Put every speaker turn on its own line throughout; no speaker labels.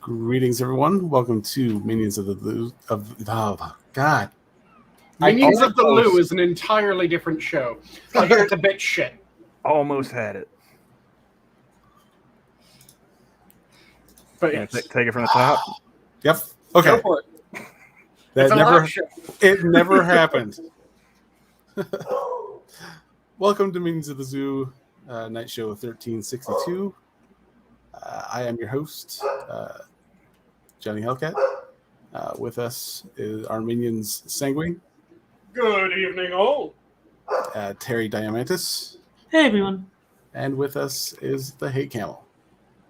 Greetings, everyone. Welcome to Minions of the Loo. God.
Minions of the Loo is an entirely different show. I hear it's a bit shit.
Almost had it.
But yes.
Take it from the top.
Yep. Okay.
Go for it.
That
It's a
never.
live show.
It never happened. Welcome to Minions of the Zoo, Night Show 1362. I am your host, JohnnyHellcat. With us is our minions, Sanguine.
Good evening, all.
TerryDiamantis.
Hey, everyone.
And with us is the Hate Camel.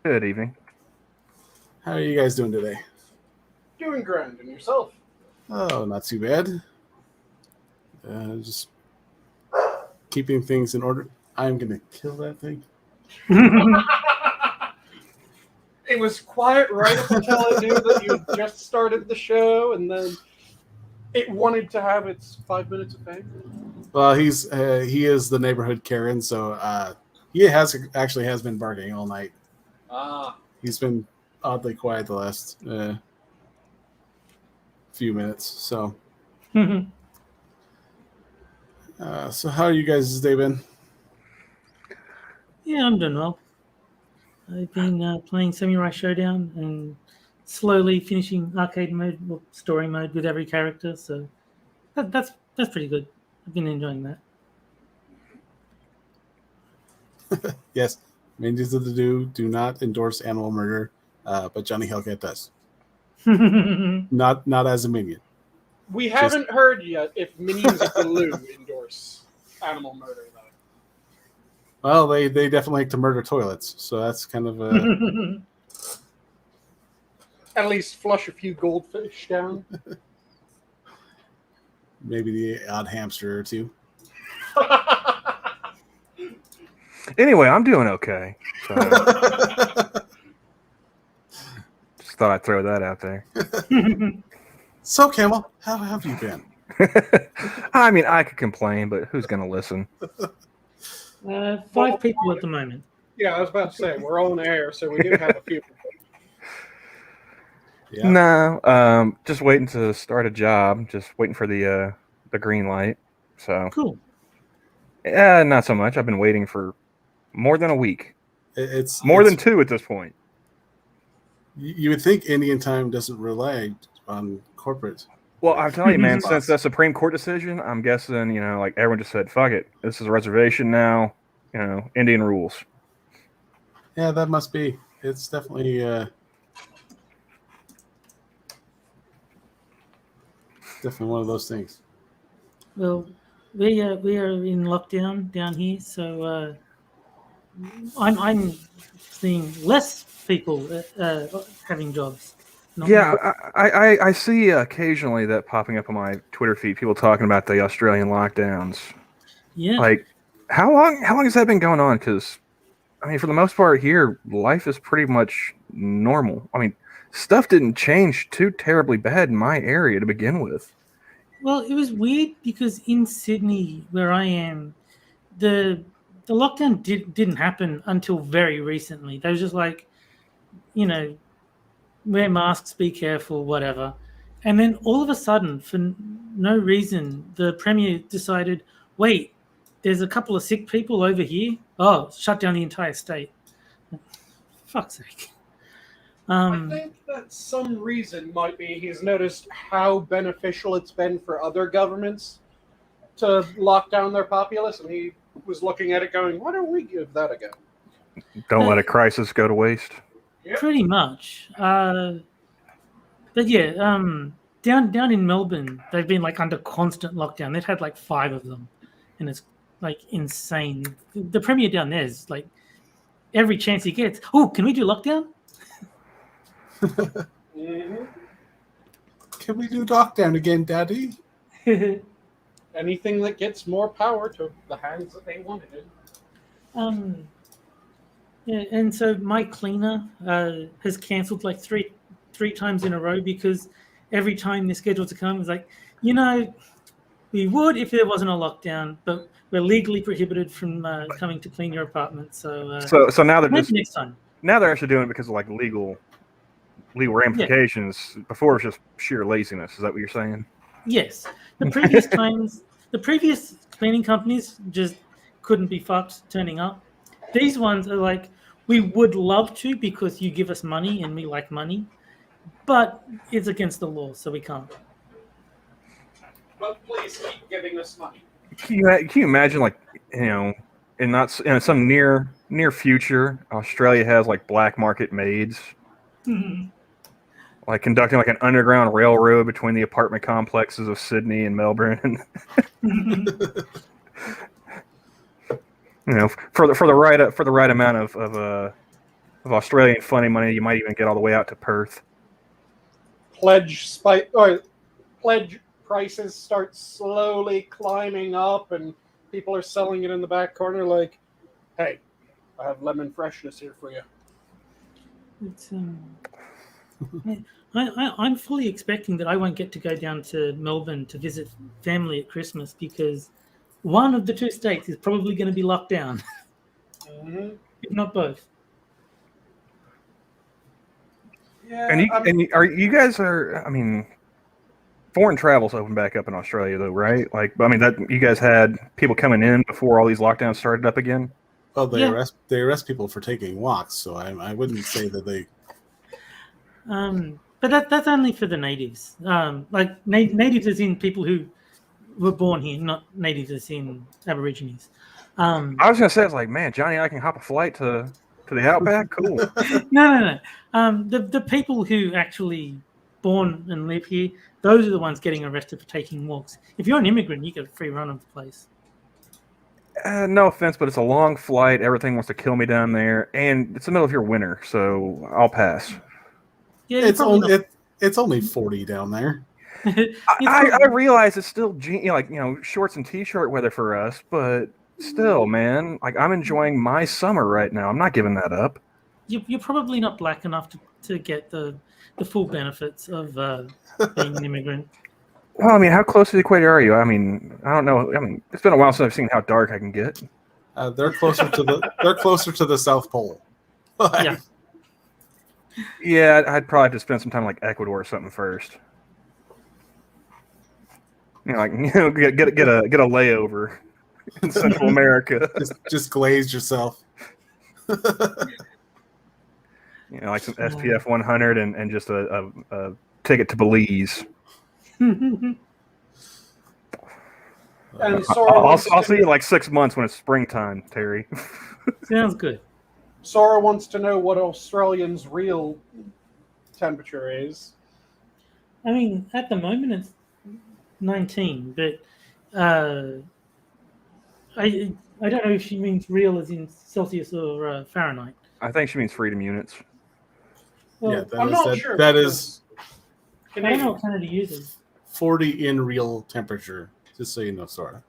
Good evening.
How are you guys doing today?
Doing grand. And yourself?
Oh, not too bad. Just keeping things in order. I'm going to kill that thing.
It was quiet right up until I knew that you just started the show, and then it wanted to have its 5 minutes of fame.
Well, he is the neighborhood Karen, so he has been barking all night. He's been oddly quiet the last few minutes. So, so how are you guys' day been?
Yeah, I'm doing well. I've been playing Samurai Showdown and slowly finishing arcade mode or story mode with every character. So that's pretty good. I've been enjoying that.
Yes, Minions of the Zoo do not endorse animal murder, but JohnnyHellcat does. Not as a minion.
We haven't heard yet if Minions of the Loo endorse animal murder, though.
Well, they definitely like to murder toilets, so that's kind of a...
At least flush a few goldfish down.
Maybe the odd hamster or two.
Anyway, I'm doing okay. So just thought I'd throw that out there.
So, Camel, how have you been?
I mean, I could complain, but who's going to listen?
5 people at the moment.
Yeah, I was about to say, we're on air, so we do have a few people.
Yeah.
No, just waiting to start a job. Just waiting for the green light. So
Cool.
Not so much. I've been waiting for more than a week.
It's
more than 2 at this point.
You would think Indian time doesn't rely on corporate.
Well, I'm telling you, man, since that Supreme Court decision, I'm guessing, like everyone just said, fuck it. This is a reservation now. Indian rules.
Yeah, that must be. It's definitely definitely one of those things.
Well, we are in lockdown down here, so I'm seeing less people having jobs.
I see occasionally that popping up on my Twitter feed, people talking about the Australian lockdowns.
Yeah.
Like, how long has that been going on? Because, I mean, for the most part here, life is pretty much normal. I mean, stuff didn't change too terribly bad in my area to begin with.
Well, it was weird because in Sydney, where I am, the lockdown didn't happen until very recently. They were just like, wear masks, be careful, whatever. And then all of a sudden, for no reason, the Premier decided, wait, there's a couple of sick people over here. Oh, shut down the entire state. Fuck's sake.
I think that some reason might be he's noticed how beneficial it's been for other governments to lock down their populace, and he was looking at it going, why don't we give that a go?
Don't let a crisis go to waste.
Yep.
Pretty much. But yeah, down in Melbourne, they've been like under constant lockdown. They've had like 5 of them, and it's like insane. The Premier down there is like every chance he gets, oh, can we do lockdown?
Mm-hmm.
Can we do lockdown again, Daddy?
Anything that gets more power to the hands that they wanted it.
Yeah, and so my cleaner has cancelled like three times in a row because every time they're scheduled to come, it's like, we would if there wasn't a lockdown, but we're legally prohibited from coming to clean your apartment. So
so now they're
maybe
just
next time.
Now they're actually doing it because of like legal legal ramifications. Before it was just sheer laziness. Is that what you're saying?
Yes. The previous times, the previous cleaning companies just couldn't be fucked turning up. These ones are like, we would love to because you give us money and we like money, but it's against the law, so we can't.
But please keep giving us money.
Can you imagine, like, in some near future, Australia has like black market maids, like conducting like an underground railroad between the apartment complexes of Sydney and Melbourne. For the right amount of Australian funny money, you might even get all the way out to Perth.
Pledge prices start slowly climbing up, and people are selling it in the back corner like, hey, I have lemon freshness here for you.
It's, I'm fully expecting that I won't get to go down to Melbourne to visit family at Christmas because one of the two states is probably going to be locked down, if not both.
Yeah,
And you guys are, I mean, foreign travel's open back up in Australia, though, right? Like, I mean, that you guys had people coming in before all these lockdowns started up again.
Well, they arrest people for taking walks, so I wouldn't say that they.
But that's only for the natives. Like natives as in people who were born here, not natives as in Aborigines.
I was gonna say, it's like, man, Johnny, I can hop a flight to the outback. Cool.
No. The people who actually born and live here, those are the ones getting arrested for taking walks. If you're an immigrant, you get a free run of the place.
No offense, but it's a long flight. Everything wants to kill me down there, and it's the middle of your winter, so I'll pass.
Yeah,
it's only 40 down there.
I realize it's still shorts and t-shirt weather for us, but still, man, like I'm enjoying my summer right now. I'm not giving that up.
You're probably not black enough to get the full benefits of being an immigrant.
Well, I mean, how close to the equator are you? I mean, I don't know. I mean, it's been a while since I've seen how dark I can get.
They're closer to the South Pole.
Yeah.
Yeah, I'd probably have to spend some time like Ecuador or something first. Get a layover in Central America.
Just glaze yourself.
Like some SPF 100 and just a ticket to Belize.
And
I'll see you in like 6 months when it's springtime, Terry.
Sounds good.
Sora wants to know what Australians' real temperature is.
I mean, at the moment it's 19, but I don't know if she means real as in Celsius or Fahrenheit.
I think she means freedom units.
Well,
Yeah,
I'm not sure.
That is
I don't know what Canada uses.
40 in real temperature, just so you know, Sora.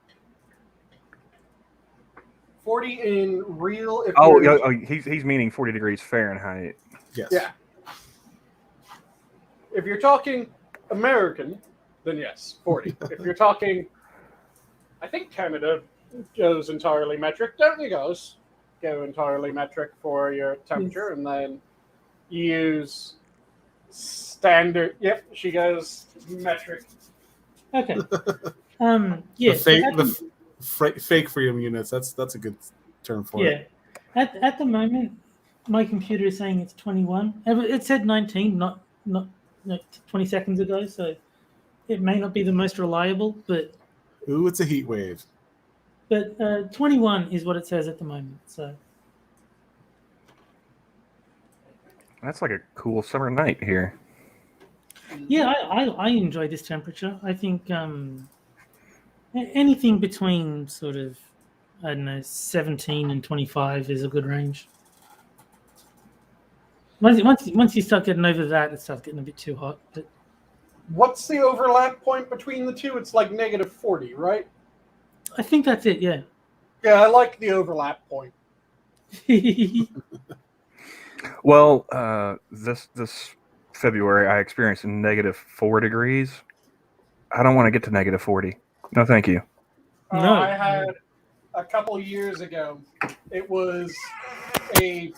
40 in real.
He's meaning 40 degrees Fahrenheit.
Yes.
Yeah. If you're talking American, then yes, 40. If you're talking, I think Canada goes entirely metric, don't you guys? Go entirely metric for your temperature, and then you use standard. Yep, she goes metric.
Okay. Yeah.
Fake freedom units. That's a good term for it.
Yeah. At the moment, my computer is saying it's 21. It said 19, not 20 seconds ago, so it may not be the most reliable, but
Ooh, it's a heat wave.
But 21 is what it says at the moment. So
That's like a cool summer night here.
yeah, I enjoy this temperature. I think anything between sort of, I don't know, 17 and 25 is a good range. Once you start getting over that, it starts getting a bit too hot. But
What's the overlap point between the two? It's like negative 40, right?
I think that's it. Yeah.
Yeah, I like the overlap point.
Well, this February I experienced a -4 degrees. I don't want to get to -40. No, thank you.
No.
I had a couple years ago. It was a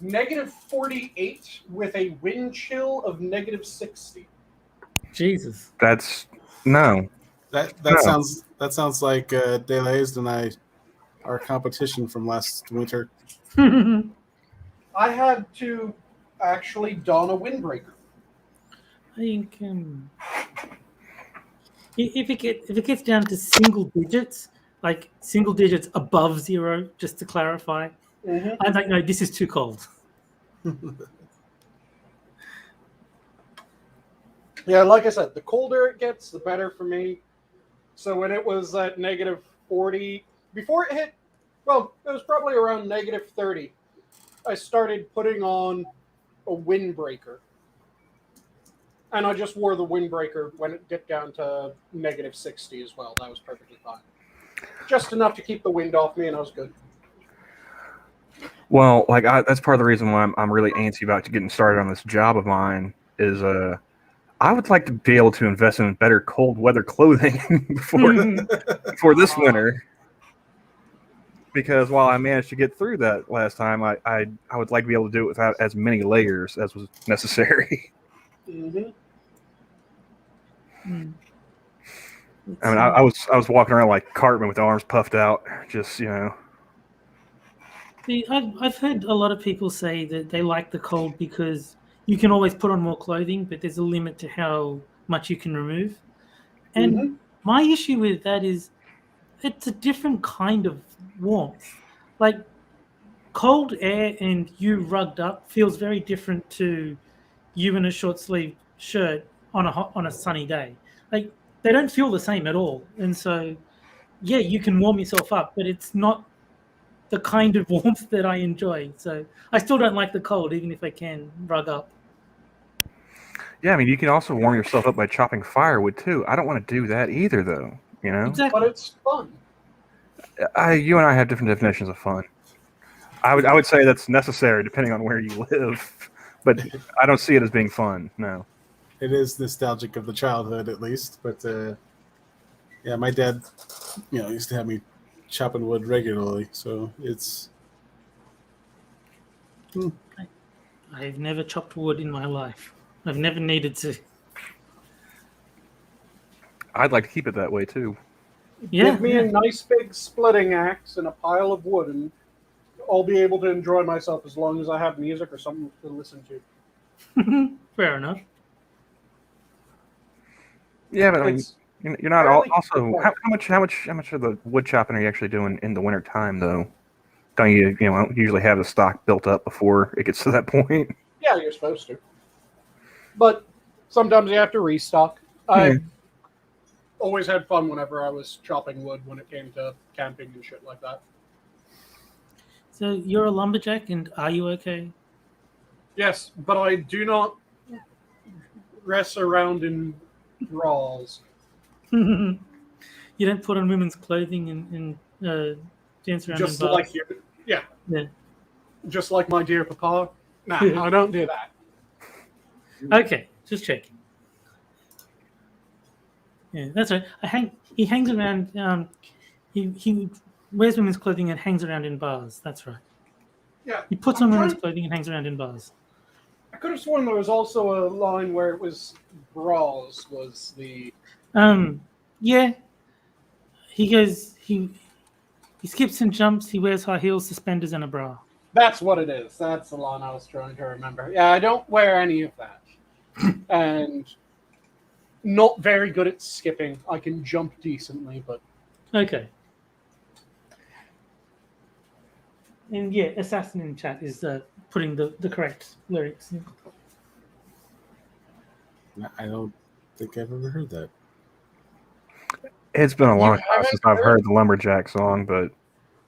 -48 with a wind chill of -60.
Jesus.
That's no.
That
No.
sounds like Delahazed and I, our competition from last winter.
I had to actually don a windbreaker.
I think if it gets down to single digits, like single digits above 0, just to clarify, I'm like, no, this is too cold.
Yeah, like I said, the colder it gets, the better for me. So when it was at -40, before it hit, well, it was probably around -30, I started putting on a windbreaker. And I just wore the windbreaker when it dipped down to -60 as well. That was perfectly fine. Just enough to keep the wind off me, and I was good.
Well, like that's part of the reason why I'm really antsy about getting started on this job of mine is I would like to be able to invest in better cold weather clothing for this winter. Because while I managed to get through that last time, I would like to be able to do it without as many layers as was necessary.
Mm-hmm.
I mean, I was walking around like Cartman with the arms puffed out, just
See, I've heard a lot of people say that they like the cold because you can always put on more clothing, but there's a limit to how much you can remove. And my issue with that is it's a different kind of warmth. Like cold air and you rugged up feels very different to you in a short sleeve shirt on a sunny day. Like they don't feel the same at all. And so, yeah, you can warm yourself up, but it's not the kind of warmth that I enjoy. So I still don't like the cold, even if I can rug up.
Yeah, I mean, you can also warm yourself up by chopping firewood too. I don't want to do that either, though.
Exactly.
But it's fun.
You and I have different definitions of fun. I would say that's necessary depending on where you live, but I don't see it as being fun. No.
It is nostalgic of the childhood, at least. But yeah, my dad, used to have me chopping wood regularly, so it's.
I've never chopped wood in my life. I've never needed to.
I'd like to keep it that way too.
Yeah,
Give me a nice big splitting axe and a pile of wood, and I'll be able to enjoy myself as long as I have music or something to listen to.
Fair enough.
Yeah, but I mean, you're not
fairly
also
quick.
how much of the wood chopping are you actually doing in the winter time though? Don't you usually have the stock built up before it gets to that point?
Yeah, you're supposed to. But sometimes you have to restock. I always had fun whenever I was chopping wood when it came to camping and shit like that.
So you're a lumberjack, and are you okay?
Yes, but I do not rest around in brawls.
You don't put on women's clothing and dance around
Just
in bars?
like you. Yeah.
Yeah.
Just like my dear papa. Nah, I don't do that.
Okay, just checking. Yeah, that's right. He hangs around. He wears women's clothing and hangs around in bars. That's right.
Yeah.
He puts on women's clothing and hangs around in bars.
I could have sworn there was also a line where it was bras was the.
Yeah. He goes. He skips and jumps. He wears high heels, suspenders, and a bra.
That's what it is. That's the line I was trying to remember. Yeah, I don't wear any of that. And not very good at skipping. I can jump decently, but...
Okay. And yeah, Assassin in chat is putting the correct lyrics.
I don't think I've ever heard that.
It's been a long time
haven't
since I've
heard-
heard the lumberjack song, but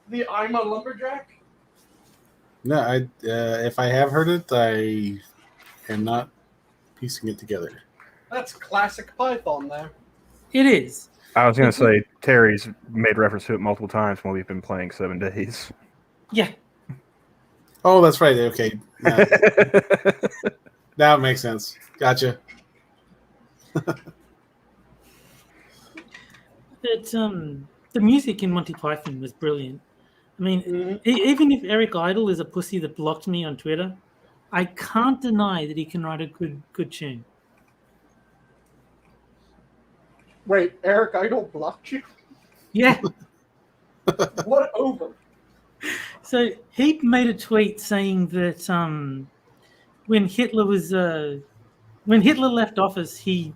The I'm a Lumberjack?
No, if I have heard it, I am not piecing it together.
That's classic Python there.
It is.
I was going to say Terry's made reference to it multiple times when we've been playing 7 Days.
Yeah.
Oh, that's right. Okay. Now it makes sense. Gotcha.
The music in Monty Python was brilliant. I mean, even if Eric Idle is a pussy that blocked me on Twitter, I can't deny that he can write a good tune.
Wait, Eric Idle blocked you?
Yeah.
What over?
So he made a tweet saying that when Hitler left office, he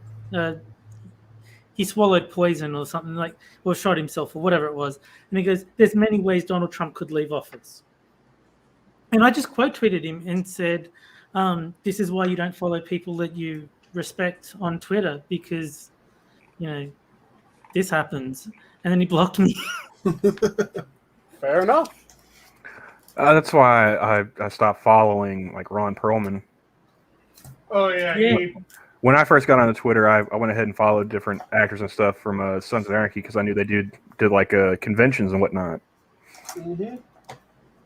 swallowed poison or something, like, or shot himself or whatever it was. And he goes, "There's many ways Donald Trump could leave office." And I just quote tweeted him and said, "This is why you don't follow people that you respect on Twitter, because this happens." And then he blocked me.
Fair enough.
That's why I stopped following like Ron Perlman.
Oh yeah.
When I first got onto Twitter, I went ahead and followed different actors and stuff from Sons of Anarchy because I knew they did like conventions and whatnot.
Mm-hmm.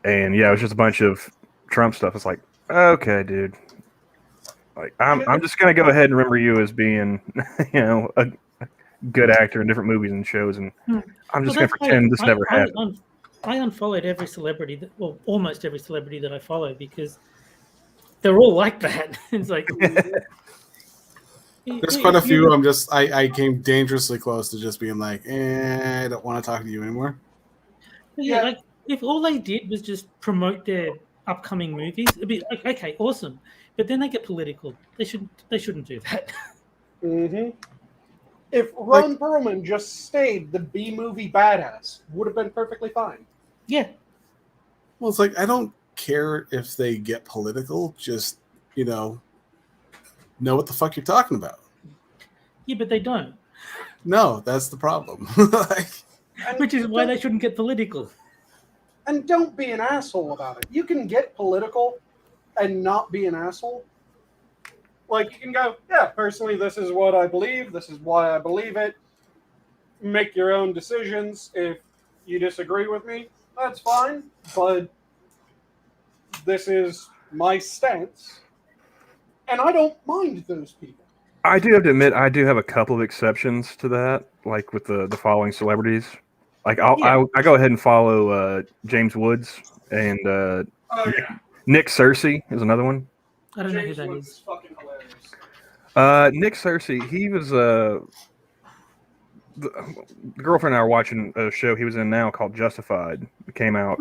And yeah, it was just a bunch of Trump stuff. It's like, okay, dude. Like I'm just gonna go ahead and remember you as being, a good actor in different movies and shows, and I'm just gonna pretend this never happened.
I unfollowed every celebrity almost every celebrity that I follow because they're all like that. It's like
there's quite a few. I came dangerously close to just being like, I don't want to talk to you anymore.
Yeah, like if all they did was just promote their upcoming movies, it'd be like, okay, awesome. But then they get political. They shouldn't do that.
Mm-hmm. If Ron Perlman just stayed the B-movie badass, would have been perfectly fine.
Yeah.
Well, it's like I don't care if they get political. Just know what the fuck you're talking about.
Yeah, but they don't.
No, that's the problem.
Which is why they shouldn't get political.
And don't be an asshole about it. You can get political and not be an asshole. Like, you can go, yeah, personally, this is what I believe. This is why I believe it. Make your own decisions. If you disagree with me, that's fine. But this is my stance. And I don't mind those people.
I do have to admit, I do have a couple of exceptions to that, like with the following celebrities. Like, I go ahead and follow James Woods and Nick Searcy is another one.
I don't know who that is.
Fucking hilarious.
Nick Searcy, he was the girlfriend and I were watching a show he was in now called Justified. It came out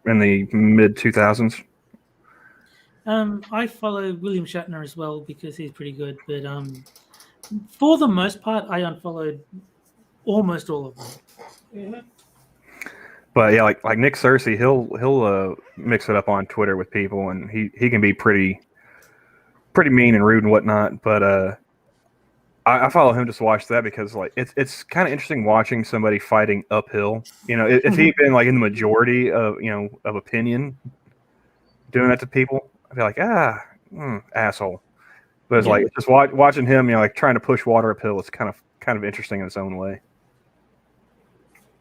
in the mid 2000s.
I follow William Shatner as well because he's pretty good, but for the most part, I unfollowed almost all of them.
Mm-hmm.
But yeah, like Nick Searcy, he'll mix it up on Twitter with people, and he can be pretty mean and rude and whatnot. But I follow him just to watch that because like it's kind of interesting watching somebody fighting uphill. If he'd been like in the majority of of opinion, doing that to people, I'd be like asshole. But it's like just watching him, like trying to push water uphill. It's kind of interesting in its own way.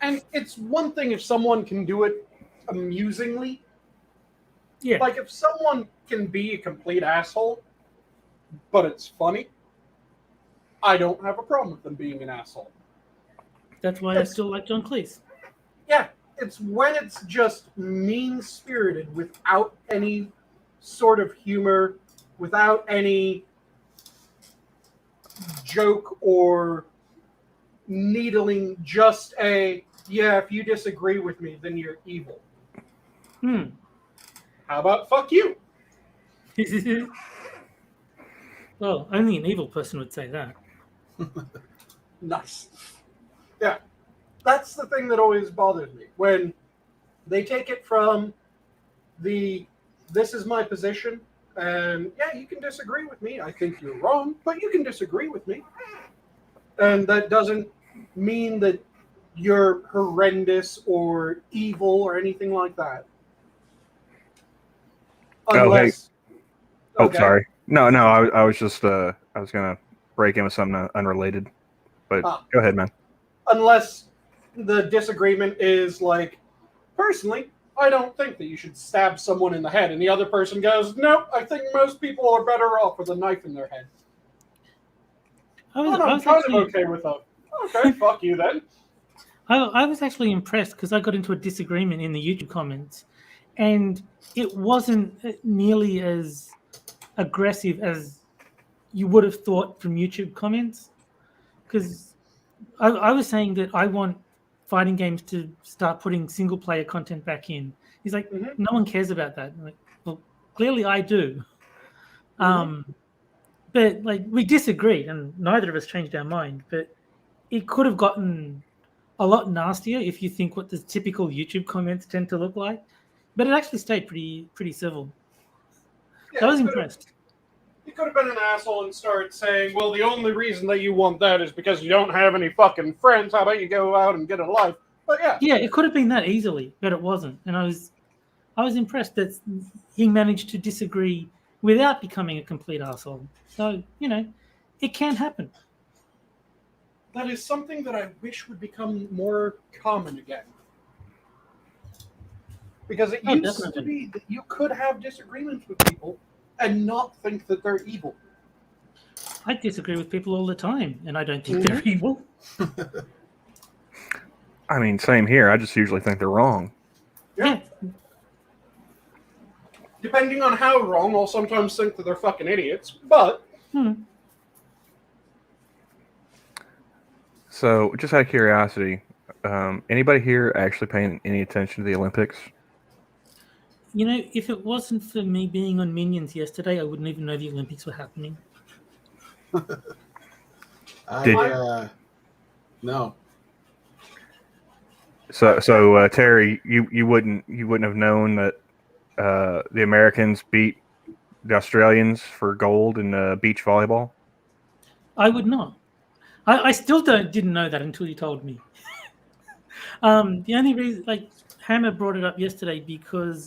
And it's one thing if someone can do it amusingly.
Yeah.
Like if someone can be a complete asshole, but it's funny, I don't have a problem with them being an asshole.
That's why I still like John Cleese.
Yeah, it's when it's just mean-spirited without any sort of humor, without any joke or needling, just if you disagree with me, then you're evil. How about fuck you?
Well, only an evil person would say that.
Nice. Yeah. That's the thing that always bothers me. When they take it from this is my position, and yeah, you can disagree with me. I think you're wrong, but you can disagree with me. And that doesn't mean that you're horrendous or evil or anything like that. Unless,
sorry. No, I was just I was gonna break in with something unrelated, but go ahead, man.
Unless the disagreement is like, personally, I don't think that you should stab someone in the head, and the other person goes, nope, I think most people are better off with a knife in their head. I'm kind of okay with that. Okay, fuck you then.
I was actually impressed because I got into a disagreement in the YouTube comments, and it wasn't nearly as aggressive as you would have thought from YouTube comments. Because I was saying that I want fighting games to start putting single player content back in. He's like, no one cares about that. I'm like, well, clearly I do. But like we disagreed, and neither of us changed our mind. But it could have gotten a lot nastier if you think what the typical YouTube comments tend to look like. But it actually stayed pretty civil.
Yeah,
I was impressed.
You could have been an asshole and started saying, well, the only reason that you want that is because you don't have any fucking friends. How about you go out and get a life? But yeah.
Yeah, it could have been that easily, but it wasn't. And I was impressed that he managed to disagree without becoming a complete asshole. So, it can happen.
That is something that I wish would become more common again. Because it used to be that you could have disagreements with people and not think that they're evil.
I disagree with people all the time, and I don't think they're evil.
I mean, same here. I just usually think they're wrong.
Yeah. Depending on how wrong, I'll sometimes think that they're fucking idiots, but...
So, just out of curiosity, anybody here actually paying any attention to the Olympics?
If it wasn't for me being on Minions yesterday, I wouldn't even know the Olympics were happening.
No.
So Terry, you wouldn't have known that the Americans beat the Australians for gold in beach volleyball?
I would not. I still didn't know that until you told me. The only reason, Hammer brought it up yesterday because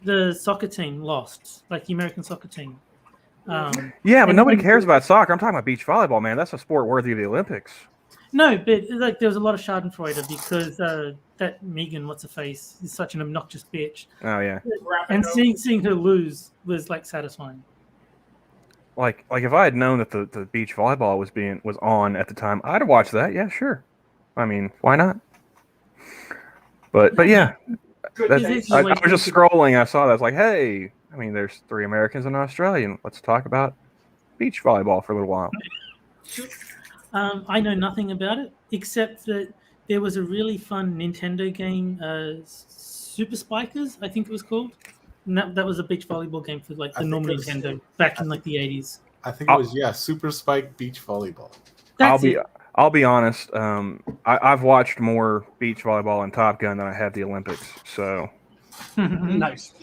the soccer team lost, the American soccer team.
Yeah, but nobody cares about soccer. I'm talking about beach volleyball, man. That's a sport worthy of the Olympics.
No, but there was a lot of Schadenfreude because that Megan, what's her face, is such an obnoxious bitch.
Oh yeah.
And seeing her lose was satisfying.
Like if I had known that the beach volleyball was on at the time, I'd have watched that. Yeah, sure. I mean, why not? But yeah, I was just scrolling. I saw that. I was like, hey, I mean, there's 3 Americans and an Australian. Let's talk about beach volleyball for a little while.
I know nothing about it except that there was a really fun Nintendo game, Super Spikers, I think it was called. And that was a beach volleyball game for the normal Nintendo back in the 80s.
I think it was Super Spike Beach Volleyball.
I'll be honest. I've watched more beach volleyball and Top Gun than I have the Olympics. So
nice.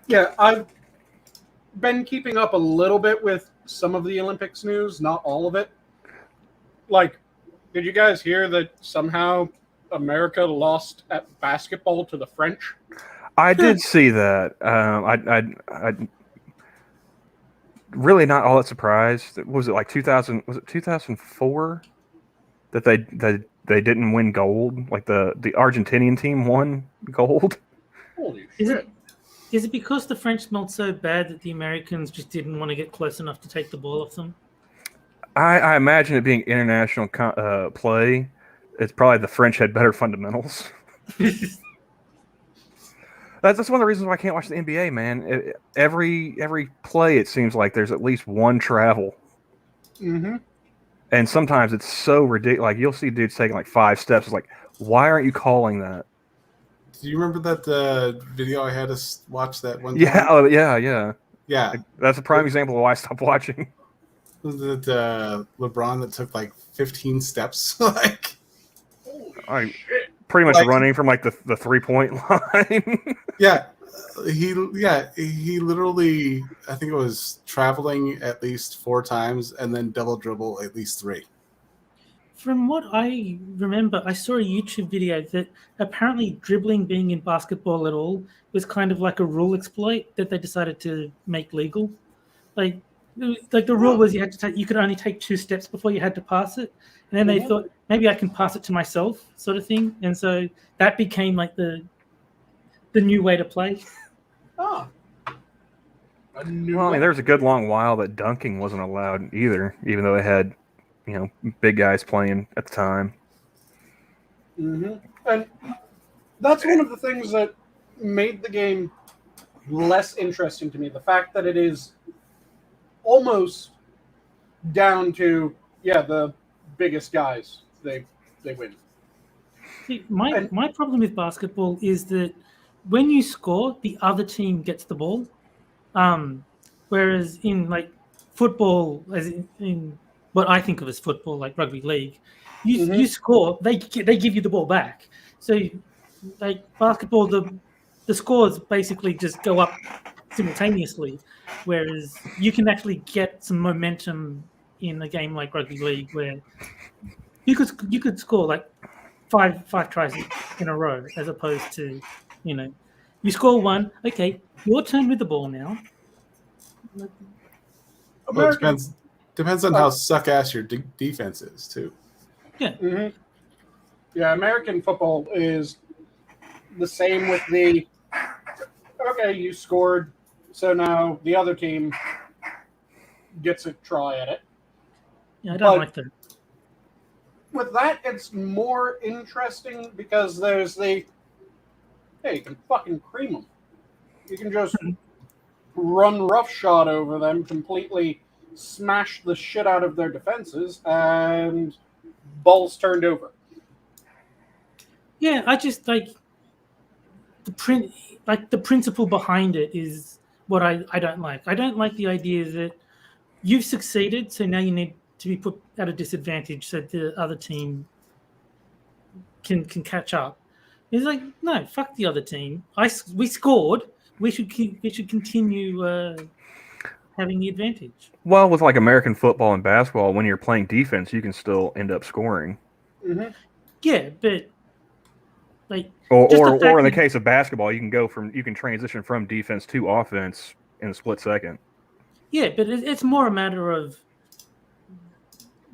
Yeah, I've been keeping up a little bit with some of the Olympics news, not all of it. Did you guys hear that somehow America lost at basketball to the French?
I did see that. I really not all that surprised. Was it 2000? Was it 2004 that they didn't win gold? The Argentinian team won gold.
Holy shit!
Is it because the French smelled so bad that the Americans just didn't want to get close enough to take the ball off them?
I imagine it being international play. It's probably the French had better fundamentals. That's one of the reasons why I can't watch the NBA, man. Every play, it seems like there's at least one travel.
Mm-hmm.
And sometimes it's so ridiculous. You'll see dudes taking 5 steps. It's like, why aren't you calling that?
Do you remember that video I had us watch that one time?
Yeah, yeah.
Yeah.
That's a prime example of why I stopped watching.
Was it LeBron that took 15 steps?
Pretty much running from the 3-point line.
Yeah. He literally, I think it was traveling at least 4 times and then double dribble at least 3.
From what I remember, I saw a YouTube video that apparently dribbling being in basketball at all was kind of like a rule exploit that they decided to make legal. The rule was you could only take 2 steps before you had to pass it, and then they thought maybe I can pass it to myself, sort of thing, and so that became the new way to play.
Oh.
Well, there was a good long while that dunking wasn't allowed either, even though they had big guys playing at the time.
Mm-hmm. And that's one of the things that made the game less interesting to me. The fact that it is almost down to, the biggest guys, they win.
See, my problem with basketball is that when you score, the other team gets the ball. Whereas in like football, as in what I think of as football, like rugby league, you score, they give you the ball back. So like basketball, the scores basically just go up simultaneously, whereas you can actually get some momentum in a game like rugby league where you could score like five tries in a row, as opposed to you score one, okay, your turn with the ball now.
Well, it depends on how suck ass your defense is too.
Yeah.
Mm-hmm. Yeah, American football is the same with the okay, you scored, so now the other team gets a try at it.
Yeah, I don't like that.
With that, it's more interesting because there's you can fucking cream them. You can just run roughshod over them, completely smash the shit out of their defenses, and balls turned over.
Yeah, I just like the principle behind it is what I don't like. I don't like the idea that you've succeeded, so now you need to be put at a disadvantage so the other team can catch up. It's like, no, fuck the other team. We scored. We should continue having the advantage.
Well, with like American football and basketball, when you're playing defense, you can still end up scoring.
Mm-hmm.
Yeah, but like,
or in the case of basketball, you can transition from defense to offense in a split second.
Yeah, but it's more a matter of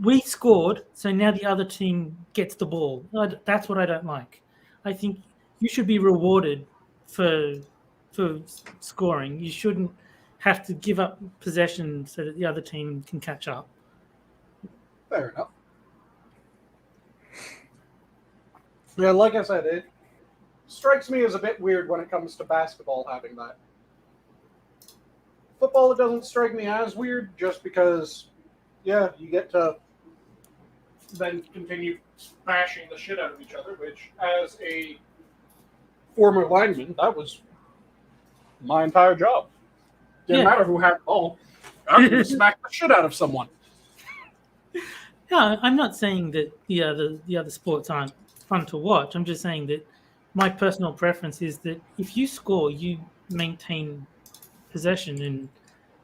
we scored, so now the other team gets the ball. That's what I don't like. I think you should be rewarded for scoring. You shouldn't have to give up possession so that the other team can catch up.
Fair enough. Yeah, like I said, it strikes me as a bit weird when it comes to basketball having that. Football, it doesn't strike me as weird just because, you get to then continue smashing the shit out of each other, which, as a former lineman, that was my entire job. Didn't matter who had the ball. I could smack the shit out of someone.
Yeah, I'm not saying that the other sports aren't fun to watch. I'm just saying that my personal preference is that if you score, you maintain possession and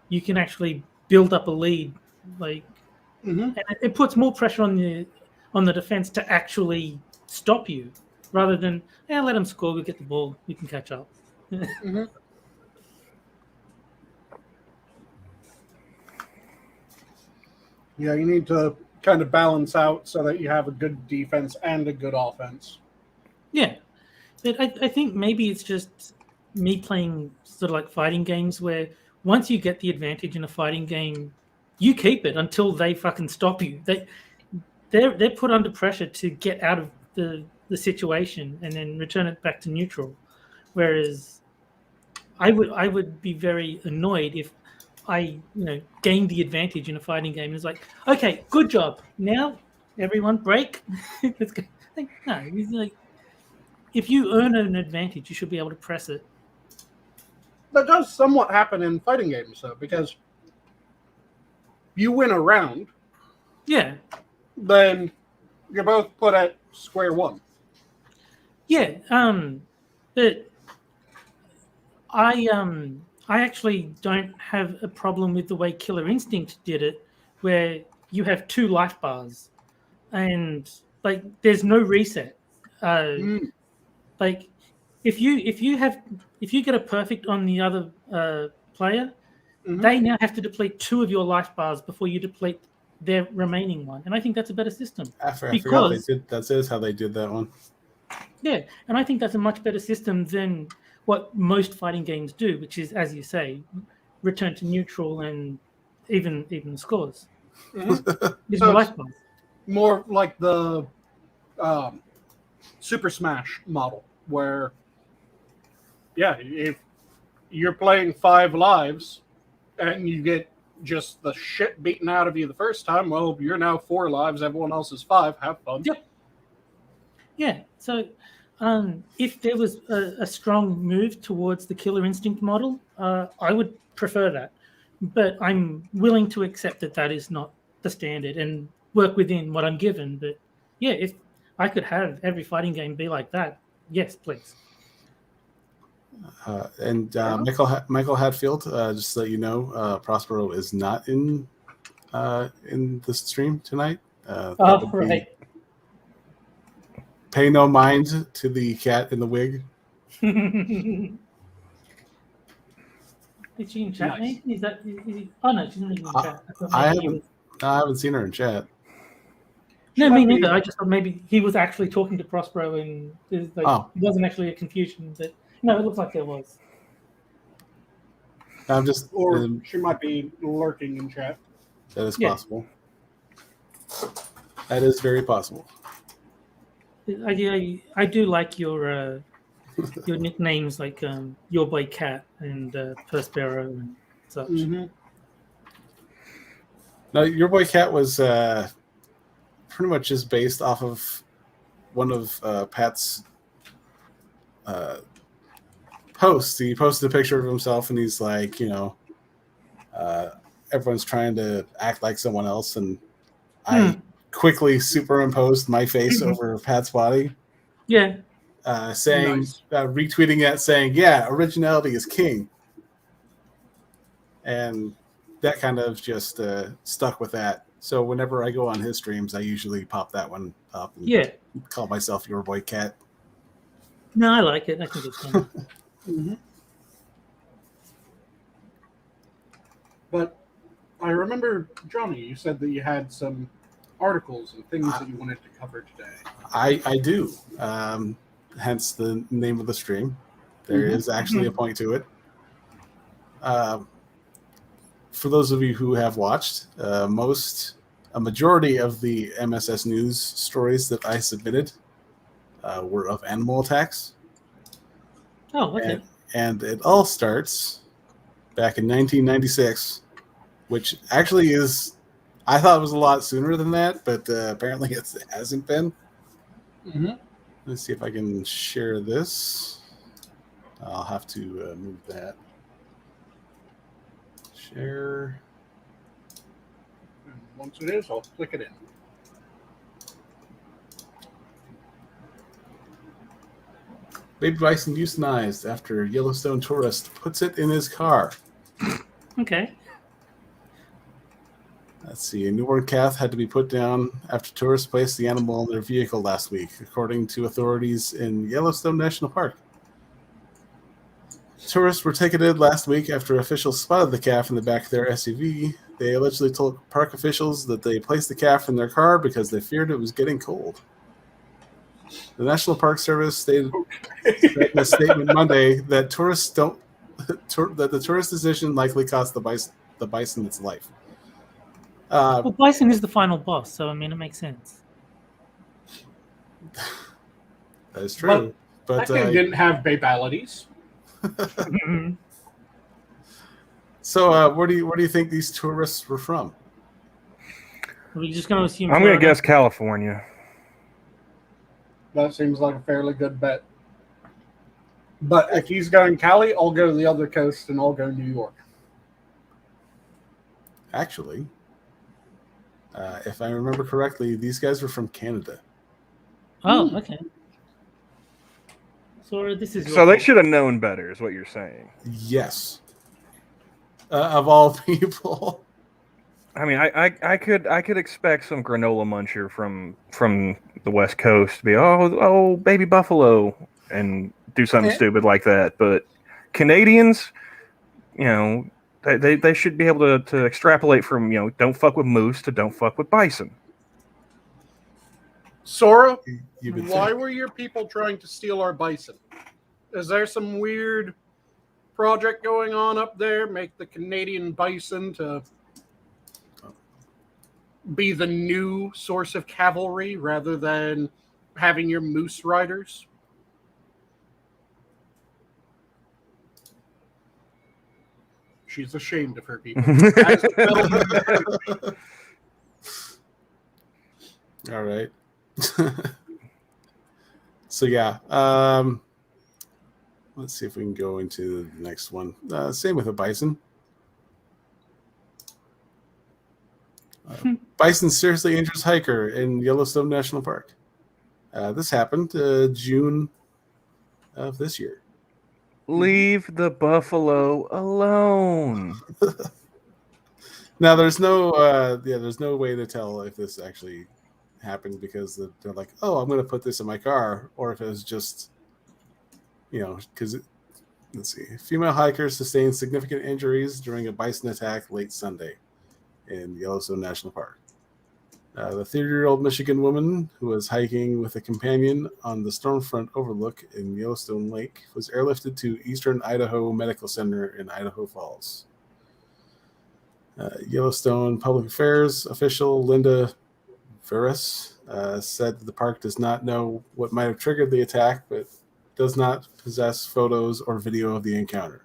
you can actually build up a lead. Like, and it puts more pressure on the defense to actually stop you, rather than let them score. We get the ball. We can catch up.
Yeah, you need to kind of balance out so that you have a good defense and a good offense.
Yeah, but I think maybe it's just me playing sort of like fighting games where once you get the advantage in a fighting game, you keep it until they fucking stop you. They're put under pressure to get out of the situation and then return it back to neutral. Whereas I would be very annoyed if I gained the advantage in a fighting game. It's like, okay, good job. Now everyone break. Let's go. No, it's like if you earn an advantage, you should be able to press it.
That does somewhat happen in fighting games, though, because you win a round.
Yeah.
Then you're both put at square one.
Yeah. But I actually don't have a problem with the way Killer Instinct did it, where you have 2 life bars, and like there's no reset. Like if you get a perfect on the other player, they now have to deplete 2 of your life bars before you deplete their remaining one, and I think that's a better system.
I forgot they did. That is how they did that one.
Yeah, and I think that's a much better system than what most fighting games do, which is, as you say, return to neutral and even scores. It's
So
my
it's
life path.
more like the Super Smash model, where, yeah, if you're playing 5 lives and you get just the shit beaten out of you the first time, well, you're now 4 lives, everyone else is 5. Have fun.
Yep. Yeah. So, if there was a strong move towards the killer instinct model, I would prefer that. But I'm willing to accept that that is not the standard and work within what I'm given. But yeah, if I could have every fighting game be like that, yes, please.
Michael Hatfield, just to let you know, Prospero is not in the stream tonight.
Oh, right.
Pay no mind to the cat in the wig.
Is she in chat?
Nice.
Maybe? Oh no, she's not even in chat.
I haven't seen her in chat.
No, me neither. I just thought maybe he was actually talking to Prospero, and it wasn't actually a confusion. But no, it looks like there was.
Or she might be lurking in chat.
That is possible. That is very possible.
I do like your nicknames, like Your Boy Cat and Prospero and such.
Mm-hmm.
No, Your Boy Cat was pretty much just based off of one of Pat's posts. He posted a picture of himself, and he's like, everyone's trying to act like someone else, and I quickly superimposed my face over Pat's body.
Yeah.
Retweeting that, saying, "Yeah, originality is king," and that kind of just stuck with that. So whenever I go on his streams, I usually pop that one up and call myself Your Boy Cat.
No, I like it. I think it's fun.
Mm-hmm. But I remember, Johnny, you said that you had some articles and things that you wanted to cover today.
I do. Hence the name of the stream. There is actually a point to it. For those of you who have watched, a majority of the MSS News stories that I submitted were of animal attacks.
Oh, okay.
And it all starts back in 1996, which actually is, I thought it was a lot sooner than that, but apparently it hasn't been.
Mm-hmm.
Let's see if I can share this. I'll have to move that. Share.
And once it is, I'll click it in.
Baby bison euthanized after Yellowstone tourist puts it in his car.
Okay.
Let's see. A newborn calf had to be put down after tourists placed the animal in their vehicle last week, according to authorities in Yellowstone National Park. Tourists were ticketed last week after officials spotted the calf in the back of their SUV. They allegedly told park officials that they placed the calf in their car because they feared it was getting cold. The National Park Service stated in a statement Monday that that the tourist decision likely cost the bison its life.
Well, bison is the final boss, so I mean, it makes sense.
That is true. But
that thing didn't have babalities.
So, where do you think these tourists were from?
Are we just going to assume?
I'm going to guess California.
That seems like a fairly good bet. But if he's going Cali, I'll go to the other coast and I'll go New York.
Actually, if I remember correctly, these guys were from Canada.
Oh, okay. So this is.
So they should have known better, is what you're saying.
Yes. Of all people.
I mean, I could expect some granola muncher from the West Coast to be baby buffalo and do something stupid like that. But Canadians, they should be able to extrapolate from don't fuck with moose to don't fuck with bison.
Sora, why were your people trying to steal our bison? Is there some weird project going on up there? Make the Canadian bison to be the new source of cavalry rather than having your moose riders. She's ashamed of her people.
All right. So yeah, let's see if we can go into the next one. Same with a bison. Bison seriously injures hiker in Yellowstone National Park. This happened June of this year.
Leave the buffalo alone.
Now there's no there's no way to tell if this actually happened because they're like, oh, I'm going to put this in my car, or if it was just, because let's see, female hiker sustained significant injuries during a bison attack late Sunday in Yellowstone National Park. The 30-year-old Michigan woman who was hiking with a companion on the Stormfront Overlook in Yellowstone Lake was airlifted to Eastern Idaho Medical Center in Idaho Falls. Yellowstone Public Affairs official Linda Veras said that the park does not know what might have triggered the attack, but does not possess photos or video of the encounter.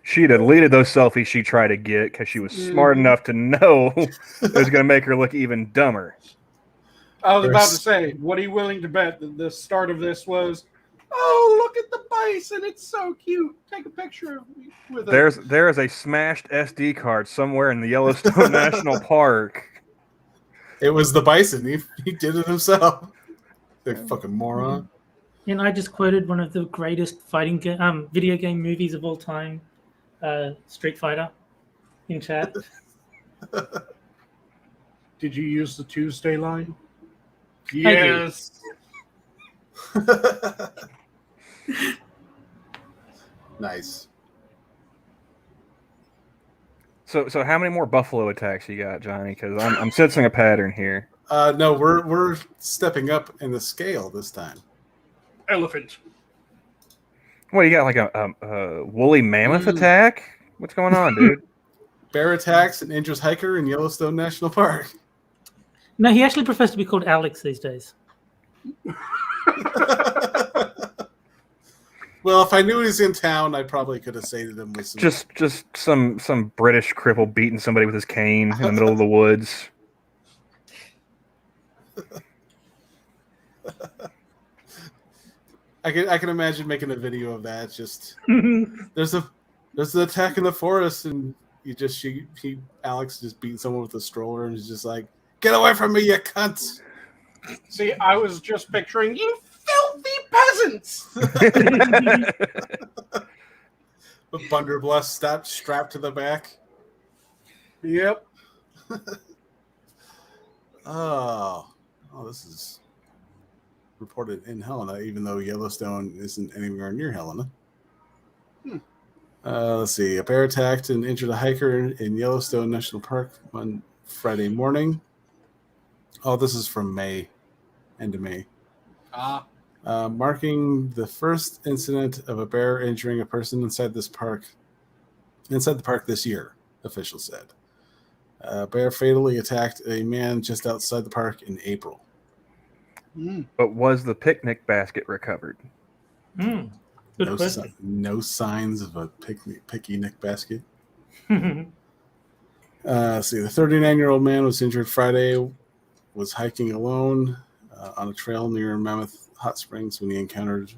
She deleted those selfies she tried to get because she was smart enough to know it was going to make her look even dumber.
I was about to say, what are you willing to bet that the start of this was, oh, look at the bison, it's so cute. Take a picture of me with it.
There is a smashed SD card somewhere in the Yellowstone National Park.
It was the bison. He did it himself. The fucking moron.
And I just quoted one of the greatest video game movies of all time, Street Fighter, in chat.
Did you use the Tuesday line? Yes.
Nice.
So how many more buffalo attacks you got, Johnny? Because I'm sensing a pattern here.
No, we're stepping up in the scale this time.
Elephant.
What, you got like a woolly mammoth attack? What's going on, dude?
Bear attacks and injures hiker in Yellowstone National Park.
No, he actually prefers to be called Alex these days.
Well, if I knew he was in town, I probably could have sated him with some...
Just some British cripple beating somebody with his cane in the middle of the woods.
I can imagine making a video of that. Just there's an attack in the forest, and Alex just beating someone with a stroller, and he's just like, "Get away from me, you cunt!"
See, I was just picturing you filthy peasants.
With blunderbuss strapped to the back.
Yep.
Oh, this is reported in Helena, even though Yellowstone isn't anywhere near Helena. Let's see. A bear attacked and injured a hiker in Yellowstone National Park on Friday morning. Oh, this is from May, end of May. Marking the first incident of a bear injuring a person inside the park this year, officials said. A bear fatally attacked a man just outside the park in April.
But was the picnic basket recovered?
Good question.
No signs of a picnic basket. See, the 39-year-old man was injured Friday, was hiking alone on a trail near Mammoth Hot Springs when he encountered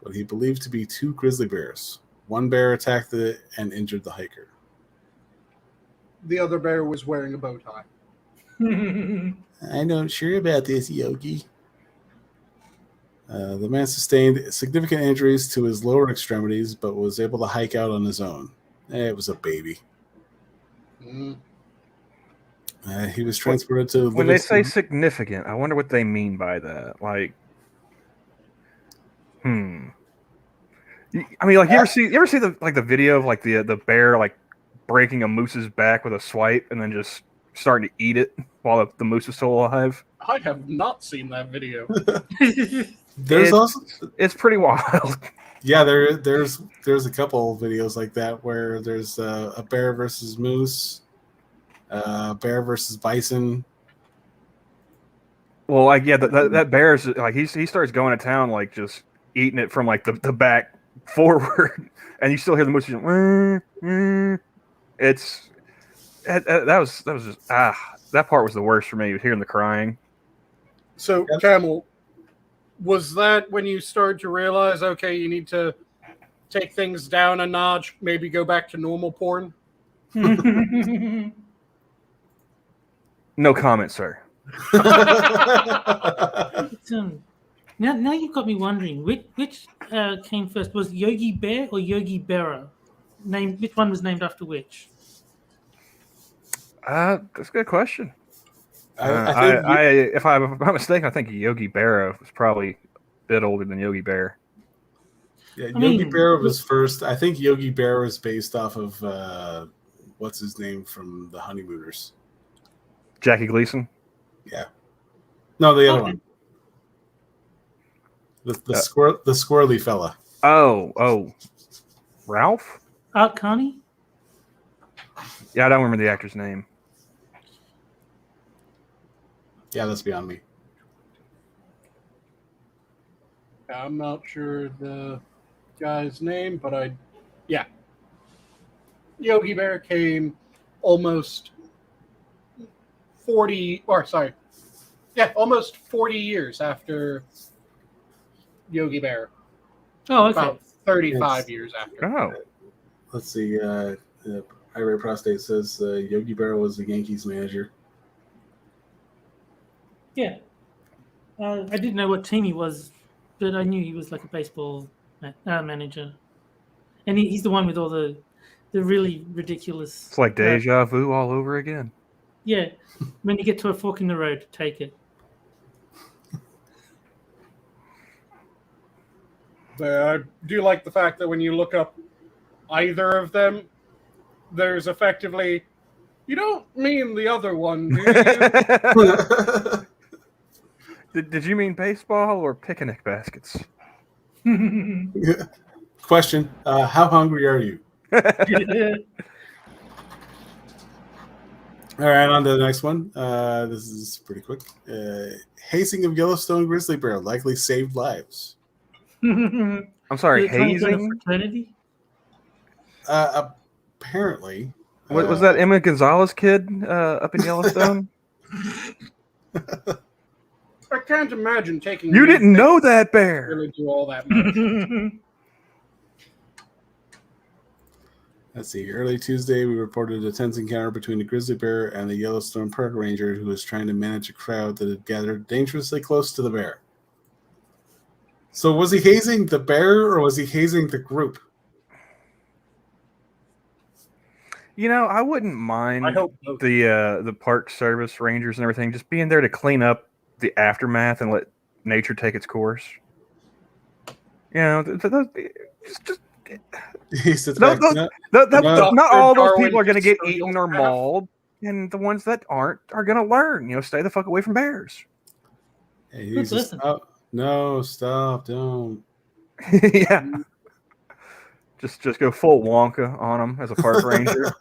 what he believed to be two grizzly bears. One bear attacked and injured the hiker.
The other bear was wearing a bow tie.
I'm not sure about this, Yogi. The man sustained significant injuries to his lower extremities, but was able to hike out on his own. It was a baby. He was transported to...
When they say significant, I wonder what they mean by that. Like, I mean, like, you ever see the video of like the bear like breaking a moose's back with a swipe and then just starting to eat it while the moose is still alive?
I have not seen that video.
It's pretty wild.
Yeah, there's a couple of videos like that where there's a bear versus moose, bear versus bison,
Well, like yeah, that bear's like he starts going to town, like just eating it from like the back forward, and you still hear the moose. It's that was just that part was the worst for me, hearing the crying.
So, Camel, was that when you started to realize, okay, you need to take things down a notch, maybe go back to normal porn?
No comment, sir.
Now you've got me wondering which came first. Was Yogi Bear or Yogi Berra? Which one was named after which?
That's a good question.
I think
If I'm not mistaken, I think Yogi Berra was probably a bit older than Yogi Bear.
Yeah, Yogi Bear was first. I think Yogi Bear was based off of what's his name from the Honeymooners.
Jackie Gleason.
Yeah. No, the other one. The squirrely fella.
Oh, Ralph.
Art Carney.
Yeah, I don't remember the actor's name.
Yeah, that's beyond me.
I'm not sure the guy's name, but Yogi Bear came almost 40 years after Yogi Bear.
Oh, okay.
About 35 years after.
Oh,
Let's see. Irate Prostate says Yogi Berra was the Yankees manager.
Yeah. I didn't know what team he was, but I knew he was like a baseball manager. And he's the one with all the really ridiculous...
it's like deja vu all over again.
Yeah. When you get to a fork in the road, take it.
I do like the fact that when you look up either of them, there's effectively, you don't mean the other one, do you?
Did you mean baseball or picnic baskets?
Question: how hungry are you? All right, on to the next one. This is pretty quick. Hazing of Yellowstone grizzly bear likely saved lives.
I'm sorry, hazing?
Fraternity?
Apparently.
Was that Emma Gonzalez kid up in Yellowstone?
I can't imagine taking...
You didn't know that bear!
Really do all that much.
Let's see. Early Tuesday, we reported a tense encounter between a grizzly bear and the Yellowstone park ranger who was trying to manage a crowd that had gathered dangerously close to the bear. So was he hazing the bear or was he hazing the group?
You know, I wouldn't mind
I hope so.
the park service rangers and everything just being there to clean up the aftermath and let nature take its course. You know, just
He sits back.
not all those
Darwin
people are going to get
just
eaten or mauled, and the ones that aren't are going to learn. You know, stay the fuck away from bears.
Hey, he's just, no, stop, don't.
Yeah. Just go full Wonka on them as a park ranger.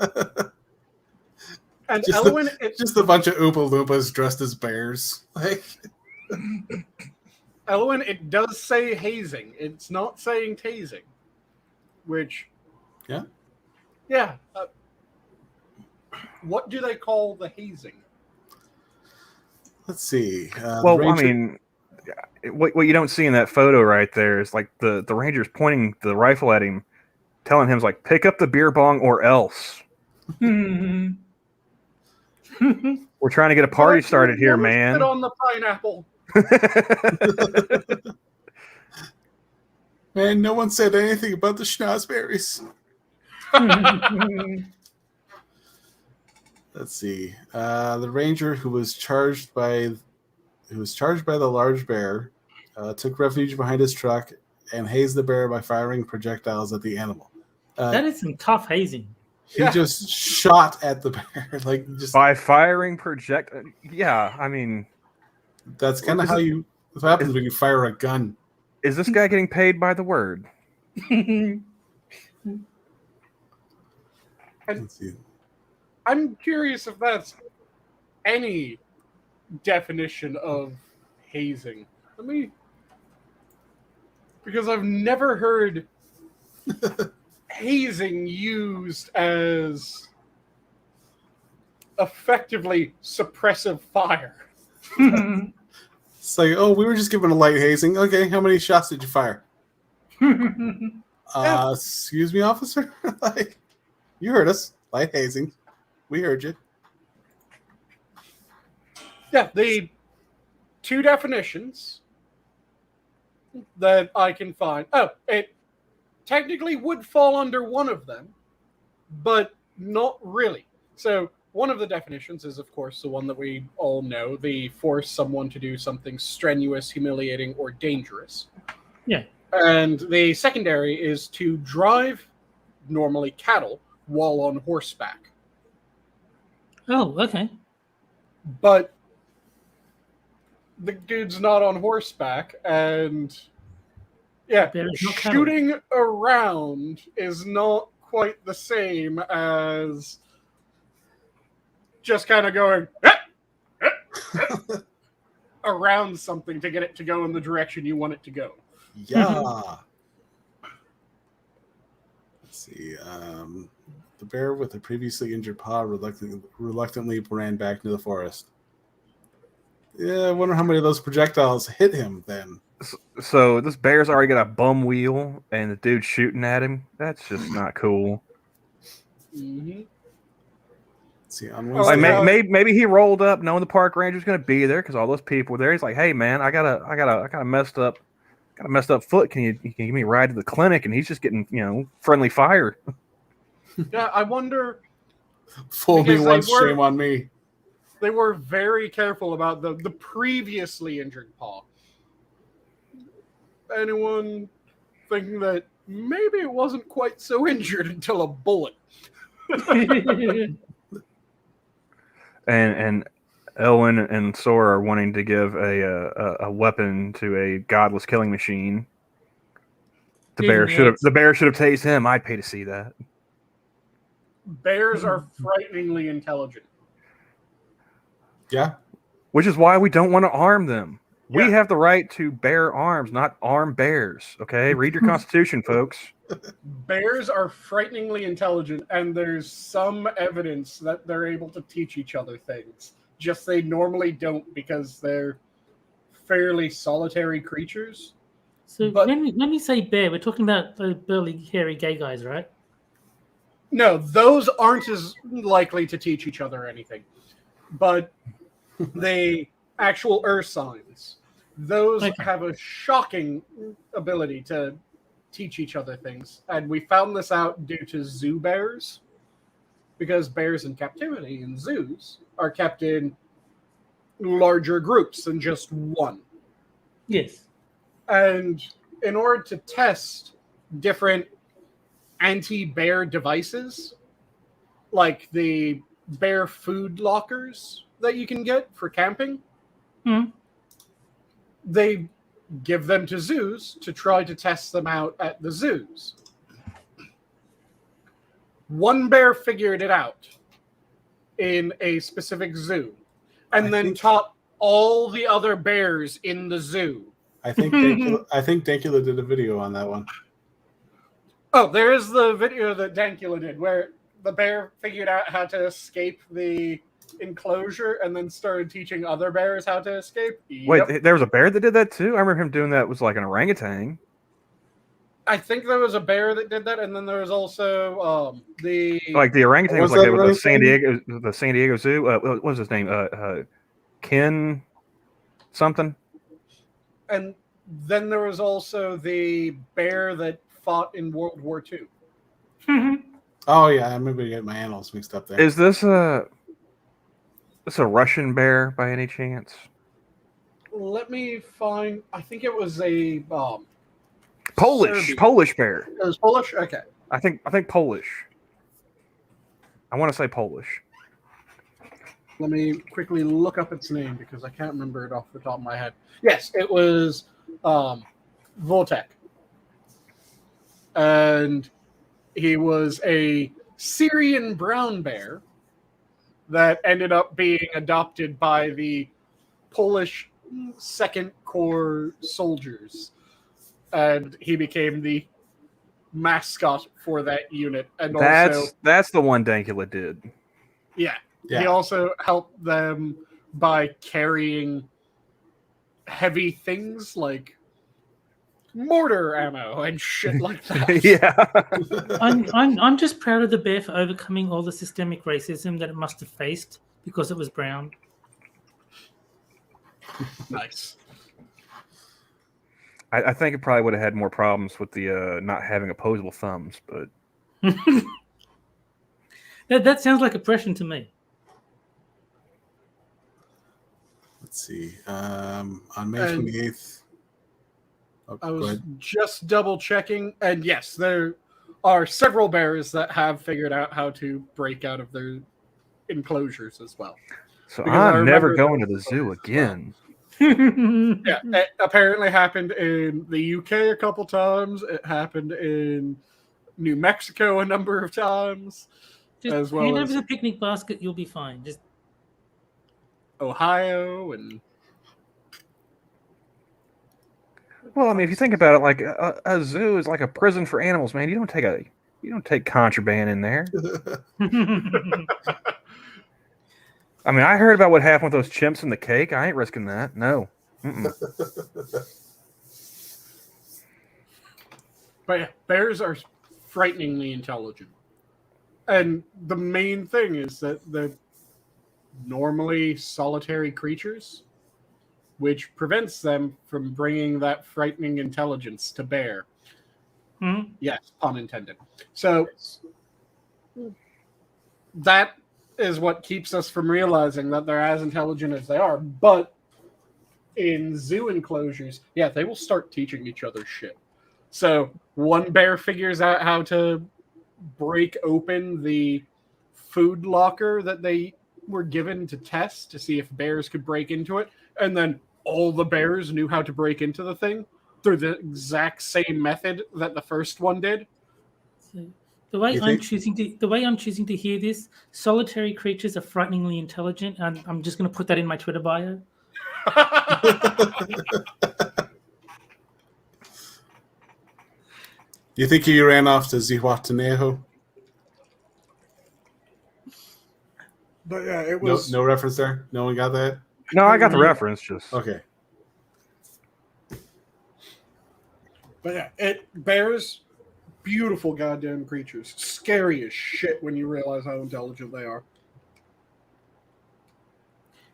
And
just,
Elwin,
just a bunch of Oompa Loompas dressed as bears. Like,
Elwin, it does say hazing. It's not saying tasing. Which, yeah. What do they call the hazing?
Let's see.
Well, I mean, what you don't see in that photo right there is like the ranger's pointing the rifle at him, telling him like, pick up the beer bong or else. We're trying to get a party started here, man.
Sit on the pineapple.
Man, no one said anything about the schnozberries. Let's see. The ranger who was charged by the large bear took refuge behind his truck and hazed the bear by firing projectiles at the animal.
That is some tough hazing.
He just shot at the bear, like just
by firing Yeah, I mean,
that's kind of what happens when you fire a gun.
Is this guy getting paid by the word?
Let's see.
I'm curious if that's any definition of hazing. Because I've never heard hazing used as effectively suppressive fire.
It's like, oh, we were just given a light hazing. Okay, how many shots did you fire? Excuse me, officer? Like, you heard us. Light hazing. We heard you.
Yeah, the two definitions that I can find. Oh, it technically would fall under one of them, but not really. So one of the definitions is, of course, the one that we all know, the force someone to do something strenuous, humiliating, or dangerous.
Yeah.
And the secondary is to drive, normally cattle, while on horseback.
Oh, okay.
But the dude's not on horseback, and yeah, shooting around is not quite the same as just kind of going around something to get it to go in the direction you want it to go.
Yeah. Let's see. The bear with the previously injured paw reluctantly ran back into the forest. Yeah, I wonder how many of those projectiles hit him then.
So this bear's already got a bum wheel, and the dude's shooting at him. That's just not cool.
Mm-hmm.
See, on
Like maybe he rolled up knowing the park ranger's going to be there because all those people were there. He's like, "Hey man, I got a messed up foot. Can you give me a ride to the clinic?" And he's just getting friendly fire.
Yeah, I wonder.
Fool me once, shame on me.
They were very careful about the previously injured paw. Anyone thinking that maybe it wasn't quite so injured until a bullet?
And Elwyn and Sora are wanting to give a weapon to a godless killing machine. The bear should have tased him. I'd pay to see that.
Bears are frighteningly intelligent.
Yeah.
Which is why we don't want to arm them.
Yeah.
We have the right to bear arms, not arm bears. Okay? Read your Constitution, folks.
Bears are frighteningly intelligent, and there's some evidence that they're able to teach each other things. Just they normally don't because they're fairly solitary creatures.
So when we say bear, we're talking about the burly, hairy gay guys, right?
No, those aren't as likely to teach each other anything. But the actual Ursines, those have a shocking ability to teach each other things. And we found this out due to zoo bears, because bears in captivity in zoos are kept in larger groups than just one.
Yes.
And in order to test different anti-bear devices, like the bear food lockers that you can get for camping, they give them to zoos to try to test them out at the zoos. One bear figured it out in a specific zoo and then taught all the other bears in the zoo.
I think Dankula did a video on that one.
Oh, there is the video that Dankula did where the bear figured out how to escape the enclosure and then started teaching other bears how to escape. Yep.
Wait, there was a bear that did that too? I remember him doing that. Was like an orangutan.
I think there was a bear that did that, and then there was also the
orangutan was like the San Diego Zoo. What was his name? Ken something.
And then there was also the bear that fought in World War II.
Oh yeah, I remember getting my animals mixed up there.
Is this a Russian bear by any chance?
Let me find. I think it was a
Polish bear.
It was Polish. Okay.
I think Polish. I want to say Polish.
Let me quickly look up its name because I can't remember it off the top of my head. Yes, it was Voltek. And he was a Syrian brown bear that ended up being adopted by the Polish Second Corps soldiers, and he became the mascot for that unit. And also,
That's the one Dankula did.
yeah,
Yeah.
he also helped them by carrying heavy things like mortar ammo and shit like that.
Yeah.
I'm just proud of the bear for overcoming all the systemic racism that it must have faced because it was brown.
Nice.
I think it probably would have had more problems with the not having opposable thumbs, but
That sounds like oppression to me.
Let's see. On May 28th. Oh,
I
go
was
ahead.
just double checking, and yes, there are several bears that have figured out how to break out of their enclosures as well.
so
Because I
I'm never
remember
going to
those
the zoo
photos as well.
again.
Yeah, it apparently happened in the UK a couple times. It happened in New Mexico a number of times,
Just
as well
hand
as
over the picnic basket, you'll be fine. Just
Ohio and
Well, I mean, if you think about it, like a zoo is like a prison for animals, man. You don't take contraband in there. I mean, I heard about what happened with those chimps in the cake. I ain't risking that. No. Mm-mm.
But yeah, bears are frighteningly intelligent. And the main thing is that they're normally solitary creatures, which prevents them from bringing that frightening intelligence to bear.
Mhm.
Yes, pun intended. So that is what keeps us from realizing that they're as intelligent as they are. But in zoo enclosures, yeah, they will start teaching each other shit. So one bear figures out how to break open the food locker that they were given to test to see if bears could break into it, and then all the bears knew how to break into the thing through the exact same method that the first one did.
So the way
You
I'm
think-
choosing to hear this, solitary creatures are frighteningly intelligent, and I'm just going to put that in my Twitter bio.
You think he ran off to Zihuatanejo?
But yeah, it
No,
was
no reference there. No one got that.
No, I got the reference. Just
Okay.
But yeah, bears, beautiful goddamn creatures. Scary as shit when you realize how intelligent they are.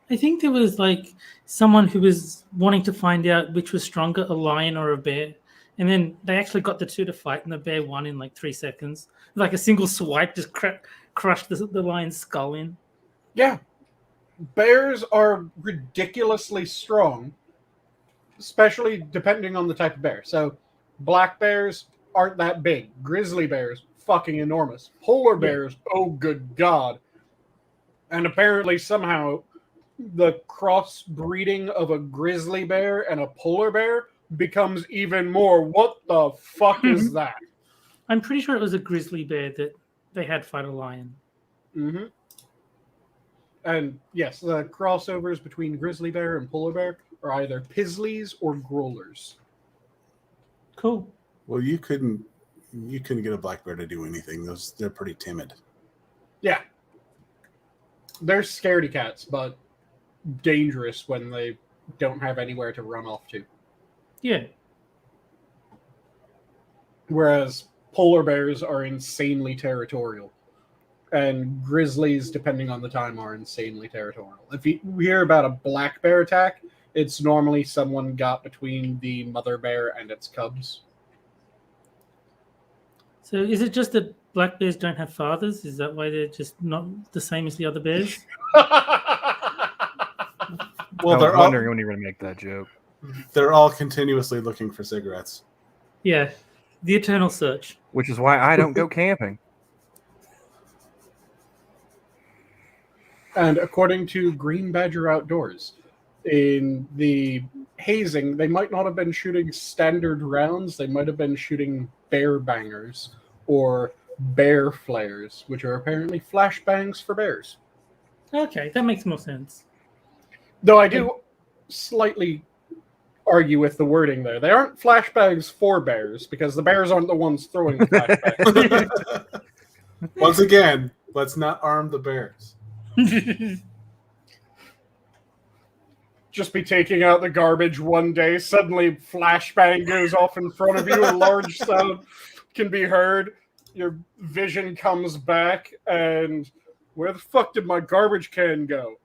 I think there was like someone who was wanting to find out which was stronger, a lion or a bear. And then they actually got the two to fight, and the bear won in like 3 seconds. Like a single swipe just crushed the lion's skull in.
Yeah. Bears are ridiculously strong, especially depending on the type of bear. So, black bears aren't that big. Grizzly bears, fucking enormous. Polar bears, oh good god. And apparently, somehow, the crossbreeding of a grizzly bear and a polar bear becomes even more. What the fuck is that?
I'm pretty sure it was a grizzly bear that they had fight a lion.
Mm-hmm. And yes, the crossovers between grizzly bear and polar bear are either Pisleys or Growlers.
Cool.
Well, you couldn't get a black bear to do anything. They're pretty timid.
Yeah. They're scaredy cats, but dangerous when they don't have anywhere to run off to.
Yeah.
Whereas polar bears are insanely territorial. And grizzlies, depending on the time, are insanely territorial. If you hear about a black bear attack, it's normally someone got between the mother bear and its cubs.
So is it just that black bears don't have fathers? Is that why they're just not the same as the other bears?
Well,
I was wondering when you were going to make that joke.
they're all continuously looking for cigarettes.
Yeah. The eternal search.
Which is why I don't go camping.
And according to Green Badger Outdoors, in the hazing, they might not have been shooting standard rounds. They might have been shooting bear bangers or bear flares, which are apparently flashbangs for bears.
Okay, that makes more sense.
Though I do slightly argue with the wording there. They aren't flashbangs for bears, because the bears aren't the ones throwing the flashbangs.
Once again, let's not arm the bears.
Just be taking out the garbage one day, suddenly flashbang goes off in front of you, a large sound can be heard, your vision comes back, and where the fuck did my garbage can go?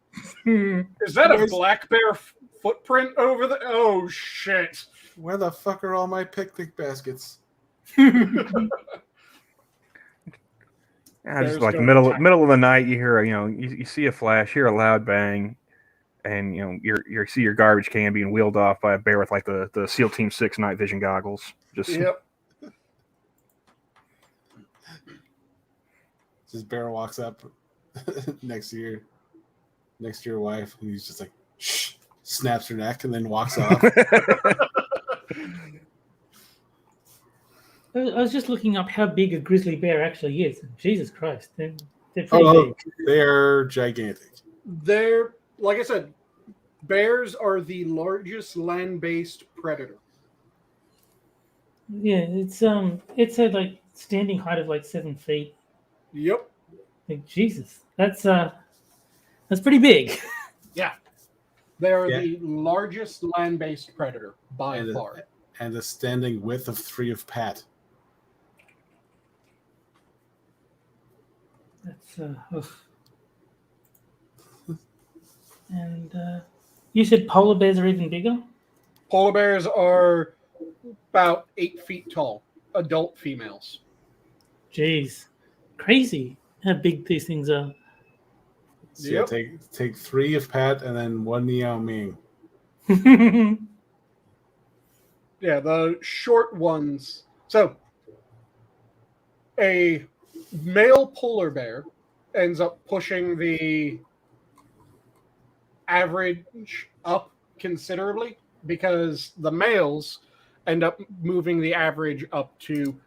Is that a black bear footprint over there? Oh, shit.
Where the fuck are all my picnic baskets?
Just like middle of the night, you hear you see a flash, hear a loud bang, and you see your garbage can being wheeled off by a bear with like the SEAL Team 6 night vision goggles.
Yep.
This bear walks up next to your wife, and he's just like, shh, snaps her neck, and then walks off.
I was just looking up how big a grizzly bear actually is. Jesus Christ, they're pretty big.
They're gigantic.
They're, like I said, bears are the largest land-based predator.
Yeah, it's a like standing height of like 7 feet.
Yep.
Like Jesus, that's pretty big.
Yeah. They are the largest land-based predator by far.
And a standing width of 3 of Pat.
That's and you said polar bears are even bigger?
Polar bears are about 8 feet tall, adult females.
Jeez, crazy how big these things are.
So yep. Take 3 of Pat and then 1 Yao Ming.
Yeah, the short ones. So, a male polar bear ends up pushing the average up considerably, because the males end up moving the average up to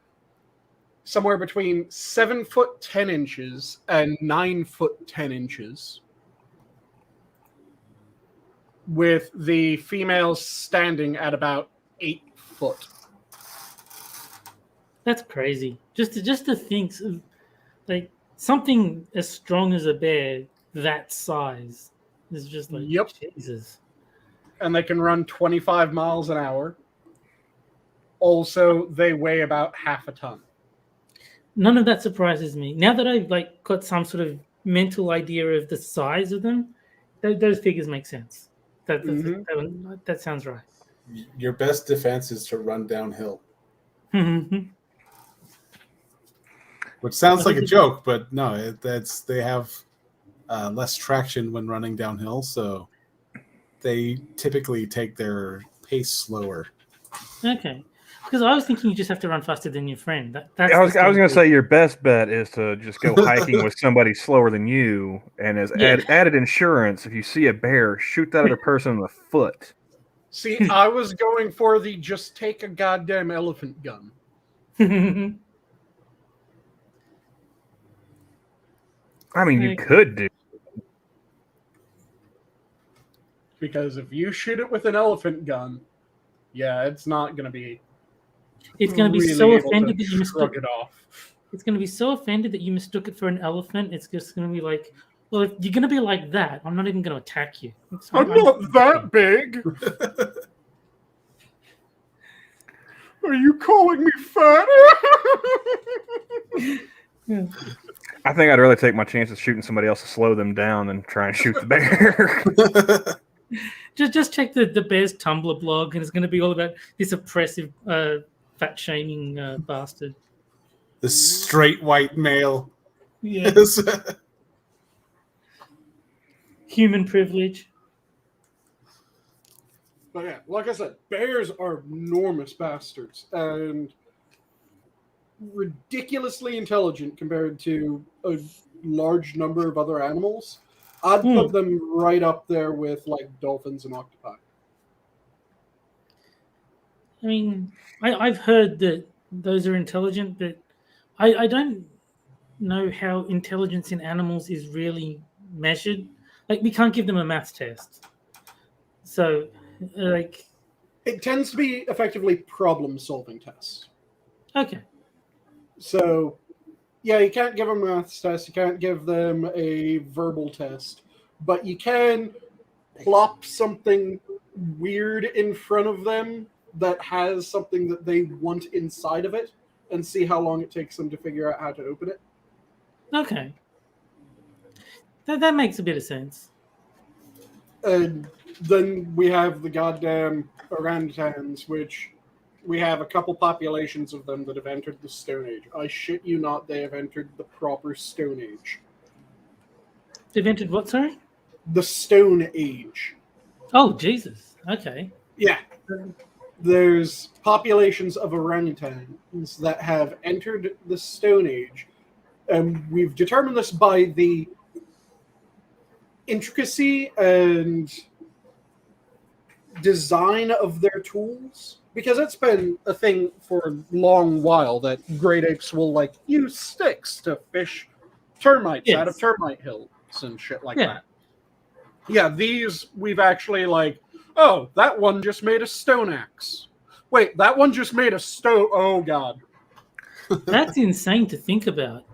somewhere between 7 foot 10 inches and 9 foot 10 inches, with the females standing at about 8 foot.
That's crazy. Just to think of like something as strong as a bear that size is just like Jesus.
And they can run 25 miles an hour. Also, they weigh about half a ton.
None of that surprises me. Now that I've like got some sort of mental idea of the size of them, those figures make sense. That sounds right.
Your best defense is to run downhill. Which sounds like a joke, but no, they have less traction when running downhill, so they typically take their pace slower.
Okay. Because I was thinking you just have to run faster than your friend.
I was going to say your best bet is to just go hiking with somebody slower than you, and as added insurance, if you see a bear, shoot that other person in the foot.
See, I was going for the just take a goddamn elephant gun.
I mean, you could do.
Because if you shoot it with an elephant gun, it's not going to be.
It's going to be so offended that you
mistook it off.
It's going to be so offended that you mistook it for an elephant. It's just going to be like, well, if you're going to be like that, I'm not even going to attack you.
I'm not that big. Are you calling me fat?
I think I'd rather take my chances shooting somebody else to slow them down than try and shoot the bear.
Just check the bear's Tumblr blog, and it's going to be all about this oppressive, fat-shaming bastard.
The straight white male.
Yes. Human privilege.
But yeah, like I said, bears are enormous bastards and ridiculously intelligent compared to a large number of other animals. I'd put them right up there with like dolphins and octopi.
I mean, I've heard that those are intelligent, but I don't know how intelligence in animals is really measured. Like, we can't give them a maths test. So, like,
It tends to be effectively problem-solving tests.
okay.
So, yeah, you can't give them a maths test, you can't give them a verbal test, but you can plop something weird in front of them that has something that they want inside of it and see how long it takes them to figure out how to open it.
Okay. That makes a bit of sense.
And then we have the goddamn orangutans, which we have a couple populations of them that have entered the Stone Age. I shit you not, they have entered the proper Stone Age.
They've entered what, sorry?
The Stone Age.
Oh, Jesus. Okay.
Yeah. There's populations of orangutans that have entered the Stone Age. And we've determined this by the intricacy and design of their tools. Because it's been a thing for a long while that great apes will like use sticks to fish termites out of termite hills and shit like that. Yeah, these we've actually like, oh, that one just made a stone axe. Wait, that one just made a stone. Oh god,
That's insane to think about.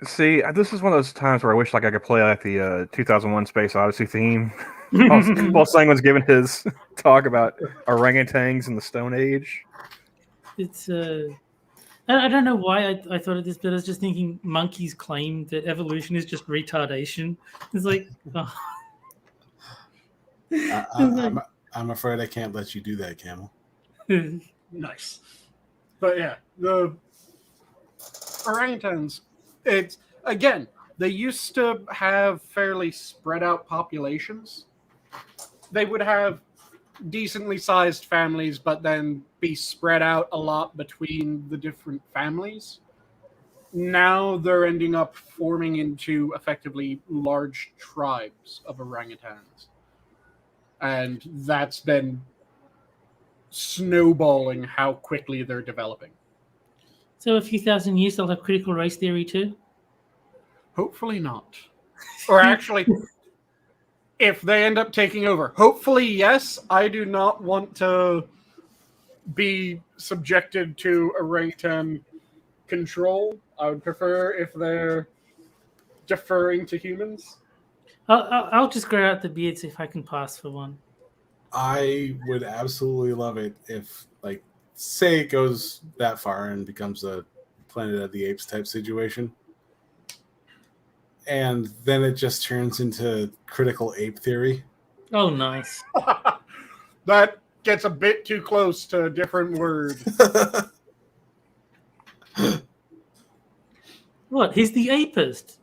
See, this is one of those times where I wish like I could play like the 2001 Space Odyssey theme while Sanguine's giving his talk about orangutans in the Stone Age.
It's I don't know why I thought of this, but I was just thinking monkeys claim that evolution is just retardation. It's like, oh.
I'm afraid I can't let you do that, Camel.
nice. But yeah, the orangutans. It's again, they used to have fairly spread out populations. They would have decently sized families, but then be spread out a lot between the different families. Now they're ending up forming into effectively large tribes of orangutans. And that's been snowballing how quickly they're developing.
So a few thousand years they'll have critical race theory too?
Hopefully not. Or actually, if they end up taking over, hopefully yes. I do not want to be subjected to orangutan control. I would prefer if they're deferring to humans.
I'll just grow out the beards if I can pass for one.
I would absolutely love it if, like, say it goes that far and becomes a Planet of the Apes type situation. And then it just turns into critical ape theory.
Oh, nice.
That gets a bit too close to a different word.
What? He's the apist.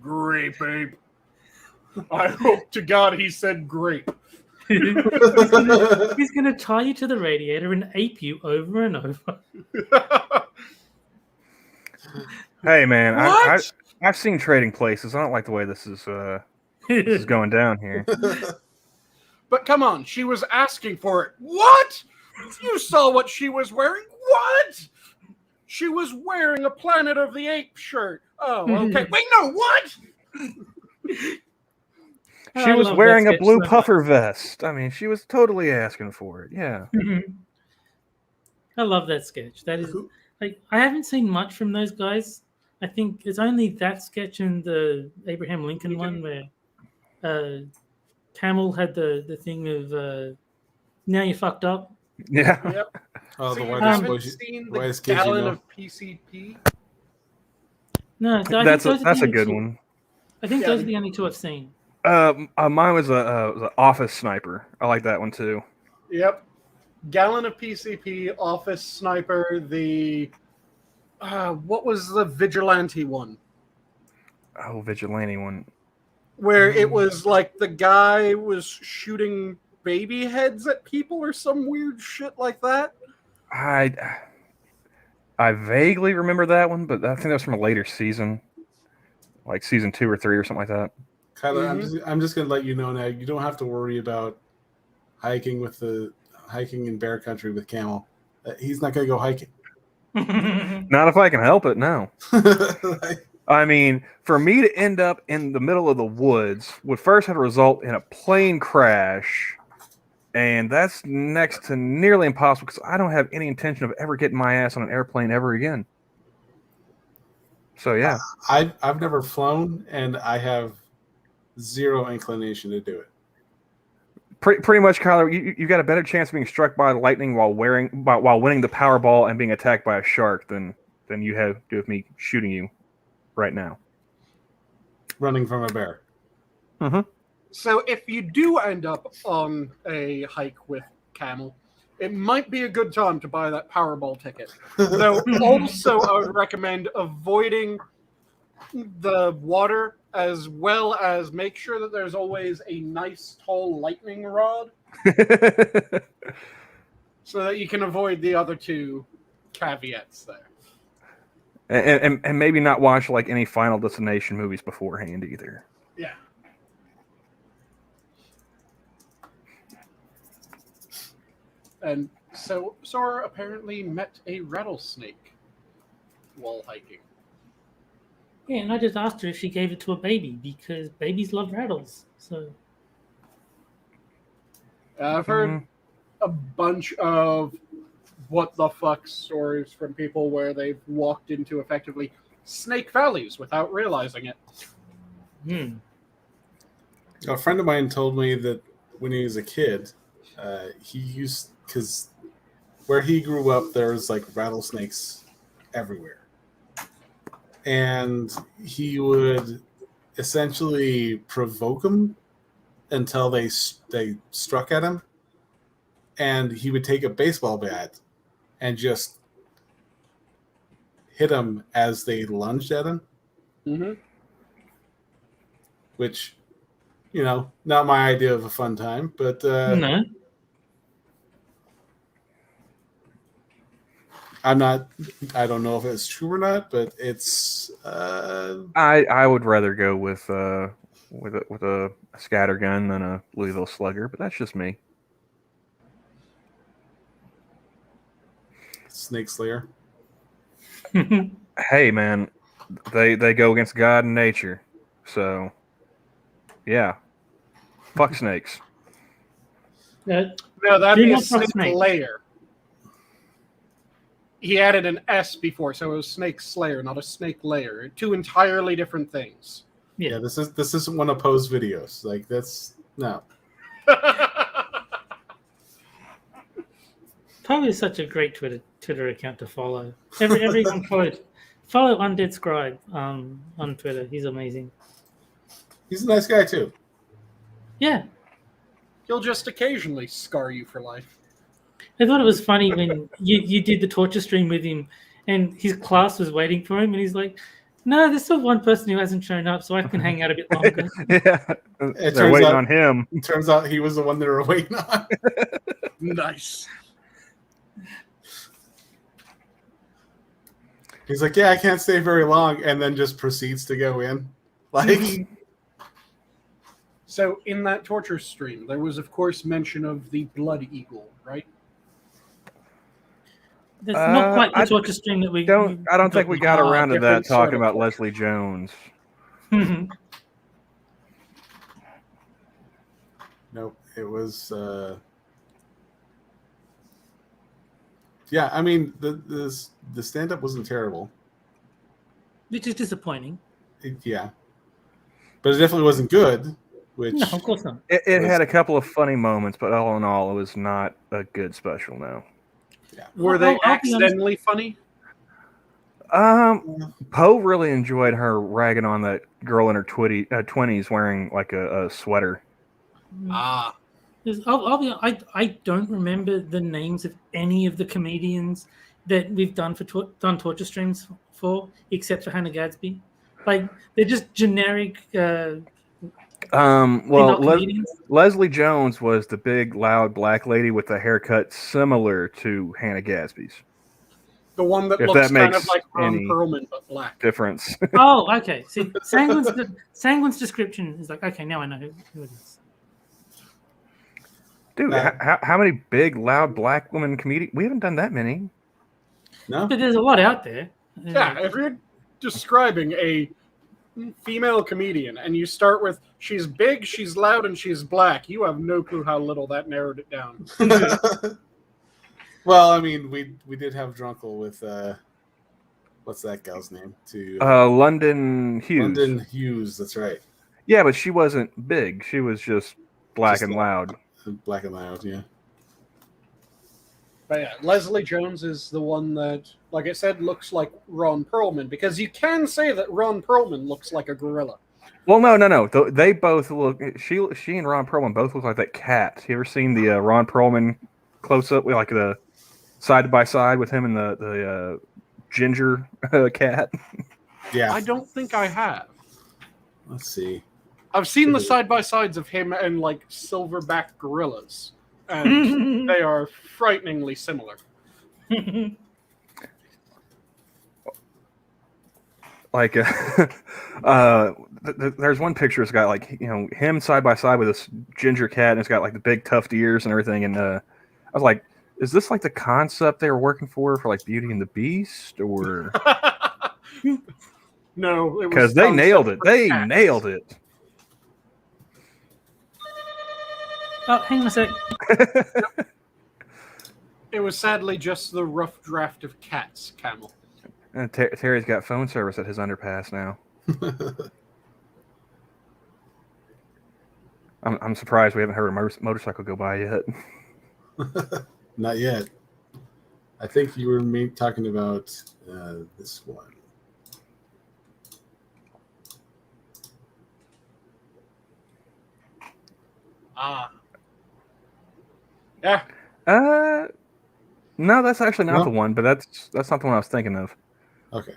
Grape ape. I hope to God he said grape.
He's gonna tie you to the radiator and ape you over and over.
Hey man, I've seen Trading Places. I don't like the way this is going down here.
But come on, she was asking for it. What? You saw what she was wearing? What? She was wearing a Planet of the Apes shirt. Oh, okay. Wait, no, what?
She was wearing a blue puffer vest. I mean, she was totally asking for it. Yeah.
I love that sketch. That is like I haven't seen much from those guys. I think it's only that sketch and the Abraham Lincoln one where Camel had the thing of now you fucked up.
Yeah.
Yep.
Oh,
So
the
you
whitest
haven't
bush-
seen the
whitest kids you
gallon
know.
of PCP?
No, so
That's a good one.
I think
Yeah,
those are the only two I've seen.
Mine was a Office Sniper. I like that one too.
Yep. Gallon of PCP, Office Sniper, the... what was the Vigilante one?
Oh, Vigilante one.
Where it was like the guy was shooting baby heads at people or some weird shit like that.
I vaguely remember that one, but I think that was from a later season, like season 2 or 3 or something like that.
Kyler, I'm just gonna let you know now. You don't have to worry about hiking in bear country with Camel. He's not gonna go hiking.
Not if I can help it. No. I mean, for me to end up in the middle of the woods would first have to result in a plane crash, and that's next to nearly impossible because I don't have any intention of ever getting my ass on an airplane ever again. So yeah,
I've never flown, and I have zero inclination to do it.
pretty much, Kyler. You got a better chance of being struck by lightning while winning the Powerball and being attacked by a shark than you have to do with me shooting you right now.
Running from a bear.
Mm-hmm.
So if you do end up on a hike with Camel, it might be a good time to buy that Powerball ticket. Though also I would recommend avoiding the water, as well as make sure that there's always a nice tall lightning rod so that you can avoid the other two caveats there.
And maybe not watch like any Final Destination movies beforehand either.
Yeah. And so Sora apparently met a rattlesnake while hiking.
Yeah, and I just asked her if she gave it to a baby because babies love rattles. So
I've heard a bunch of what the fuck stories from people where they've walked into effectively snake valleys without realizing it.
A friend of mine told me that when he was a kid, he used, because where he grew up, there was like rattlesnakes everywhere. And he would essentially provoke them until they struck at him. And he would take a baseball bat and just hit them as they lunged at him.
Mm-hmm.
Which, you know, not my idea of a fun time, but
no.
I don't know if it's true or not, but it's.
I would rather go with a scattergun than a Louisville Slugger, but that's just me.
Snake Slayer.
Hey man, they go against God and nature, so yeah, fuck snakes.
No, that'd be a
not fuck
snake
snakes.
layer. He added an S before, so it was Snake Slayer, not a Snake Layer. Two entirely different things.
Yeah, this isn't one of Poe's videos. Like that's no.
Poe is such a great Twitter account to follow. Everyone follow Undead Scribe on Twitter. He's amazing.
He's a nice guy too.
Yeah.
He'll just occasionally scar you for life.
I thought it was funny when you did the torture stream with him and his class was waiting for him and he's like, no, there's still one person who hasn't shown up, so I can hang out a bit longer.
Yeah, they're waiting on him.
It turns out he was the one they were waiting on.
Nice.
He's like, yeah, I can't stay very long, and then just proceeds to go in. Like,
So in that torture stream, there was, of course, mention of the Blood Eagle, right?
That's not quite the torture stream that
I don't think we got around to that
different sort
talking
of
about
torture.
Leslie Jones.
nope, it was. Yeah, I mean, the stand-up wasn't terrible.
Which is disappointing.
Yeah, but it definitely wasn't good. Which
No, of course not.
It had a couple of funny moments, but all in all, it was not a good special. No.
Were they
I'll be honest.
accidentally funny?
Poe really enjoyed her ragging on that girl in her 20s wearing like a sweater.
Ah.
I'll be. I don't remember the names of any of the comedians that we've done done torture streams for, except for Hannah Gadsby. Like they're just generic.
Well,
comedians.
Leslie Jones was the big, loud black lady with a haircut similar to Hannah Gadsby's.
The one that
If
looks
that
kind
makes
of like Ron
any
Perlman, but black.
Difference.
Oh, okay. See, Sanguine's description is like, okay, now I know who it is.
Dude, how many big, loud black women comedians? We haven't done that many.
no,
But there's a lot out there.
Yeah, describing a female comedian and you start with she's big, she's loud, and she's black, you have no clue how little that narrowed it down.
Well, I mean, we did have Drunkle with what's that gal's name?
London Hughes.
London Hughes, that's right.
Yeah, but she wasn't big. She was just black and loud.
Black and loud, yeah.
But yeah, Leslie Jones is the one that, like I said, looks like Ron Perlman, because you can say that Ron Perlman looks like a gorilla.
Well, no. They both look. She and Ron Perlman both look like that cat. You ever seen the Ron Perlman close up with like the side by side with him and the ginger cat?
Yeah.
I don't think I have.
Let's see.
I've seen the side by sides of him and like silverback gorillas, and they are frighteningly similar.
Like, there's one picture it's got like him side by side with this ginger cat, and it's got like the big tufted ears and everything. And I was like, is this like the concept they were working for like Beauty and the Beast, or?
No,
because they nailed it. They nailed it.
Oh, hang on a sec.
It was sadly just the rough draft of Cats, Camel.
And Terry's got phone service at his underpass now. I'm surprised we haven't heard a motorcycle go by yet.
Not yet. I think you were talking about this one.
Yeah.
No, that's actually not the one, but that's not the one I was thinking of.
Okay.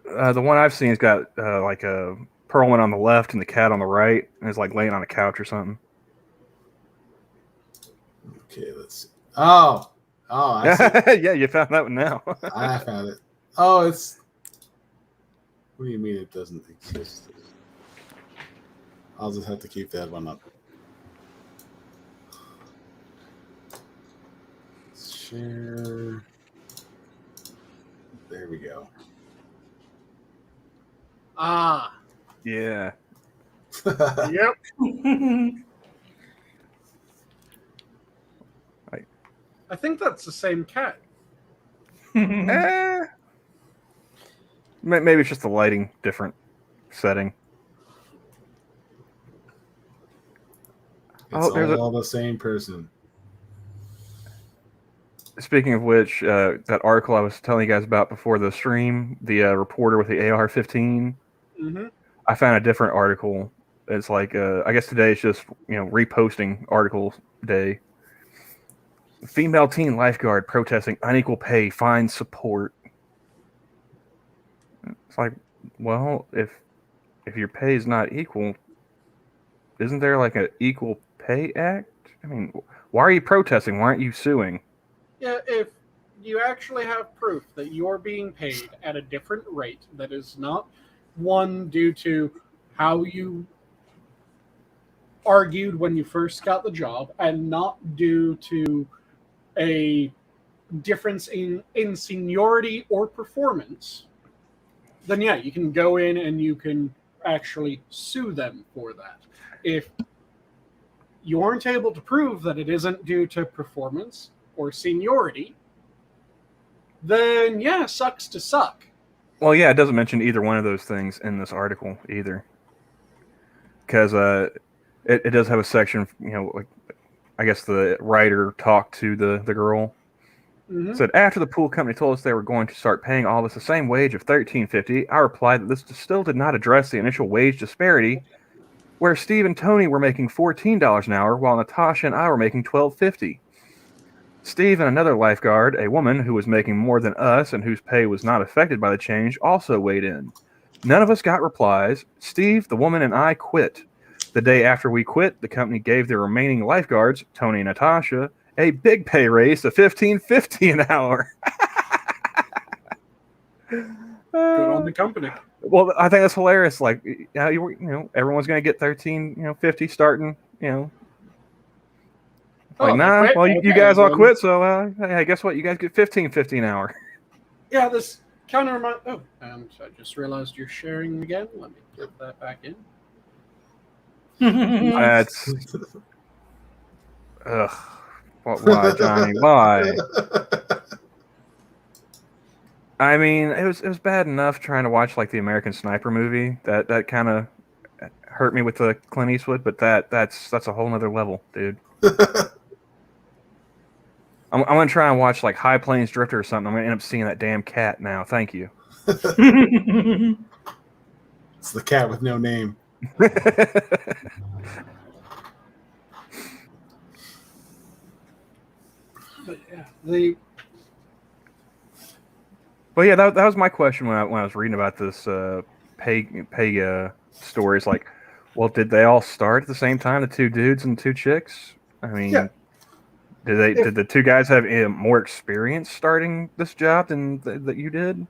The one I've seen has got like a Perlman on the left and the cat on the right, and is like laying on a couch or something.
Okay, let's see. Oh, I see.
Yeah, you found that one now.
I found it. Oh, it's. What do you mean it doesn't exist? I'll just have to keep that one up. Share. There we go.
Yeah.
Yep. I think that's the same cat.
Maybe it's just the lighting different setting.
It's all the same person.
Speaking of which, that article I was telling you guys about before the stream, the reporter with the AR-15, I found a different article. It's like, I guess today it's just, reposting article day. Female teen lifeguard protesting unequal pay finds support. It's like, well, if your pay is not equal, isn't there like an Equal Pay Act? I mean, why are you protesting? Why aren't you suing?
Yeah, if you actually have proof that you're being paid at a different rate that is not one due to how you argued when you first got the job and not due to a difference in seniority or performance, then yeah, you can go in and you can actually sue them for that. If you aren't able to prove that it isn't due to performance or seniority, then yeah, sucks to suck.
Well, yeah, it doesn't mention either one of those things in this article either. Because it does have a section, like, I guess the writer talked to the girl. Said, after the pool company told us they were going to start paying all of us the same wage of $13.50, I replied that this still did not address the initial wage disparity, where Steve and Tony were making $14 an hour, while Natasha and I were making $12.50. Steve and another lifeguard, a woman who was making more than us and whose pay was not affected by the change, also weighed in. None of us got replies. Steve, the woman, and I quit. The day after we quit, the company gave the remaining lifeguards, Tony and Natasha, a big pay raise to $15.50 an hour.
Good on the company.
Well, I think that's hilarious. Like, everyone's going to get $13.50 starting. Well, you guys all quit, so hey, guess what? You guys get $15.50 an hour.
Yeah, this counter. Oh, and I just realized you're sharing again. Let me get that back in.
That's ugh. Why, Johnny? Why? I mean, it was bad enough trying to watch like the American Sniper movie. That kind of hurt me with the Clint Eastwood, but that's a whole nother level, dude. I'm gonna try and watch like High Plains Drifter or something. I'm gonna end up seeing that damn cat now. Thank you.
It's the cat with no name.
But yeah,
Well, yeah, that was my question when I was reading about this pay stories. Like, well, did they all start at the same time? The two dudes and two chicks. I mean,
Yeah.
Did the two guys have more experience starting this job than that you did?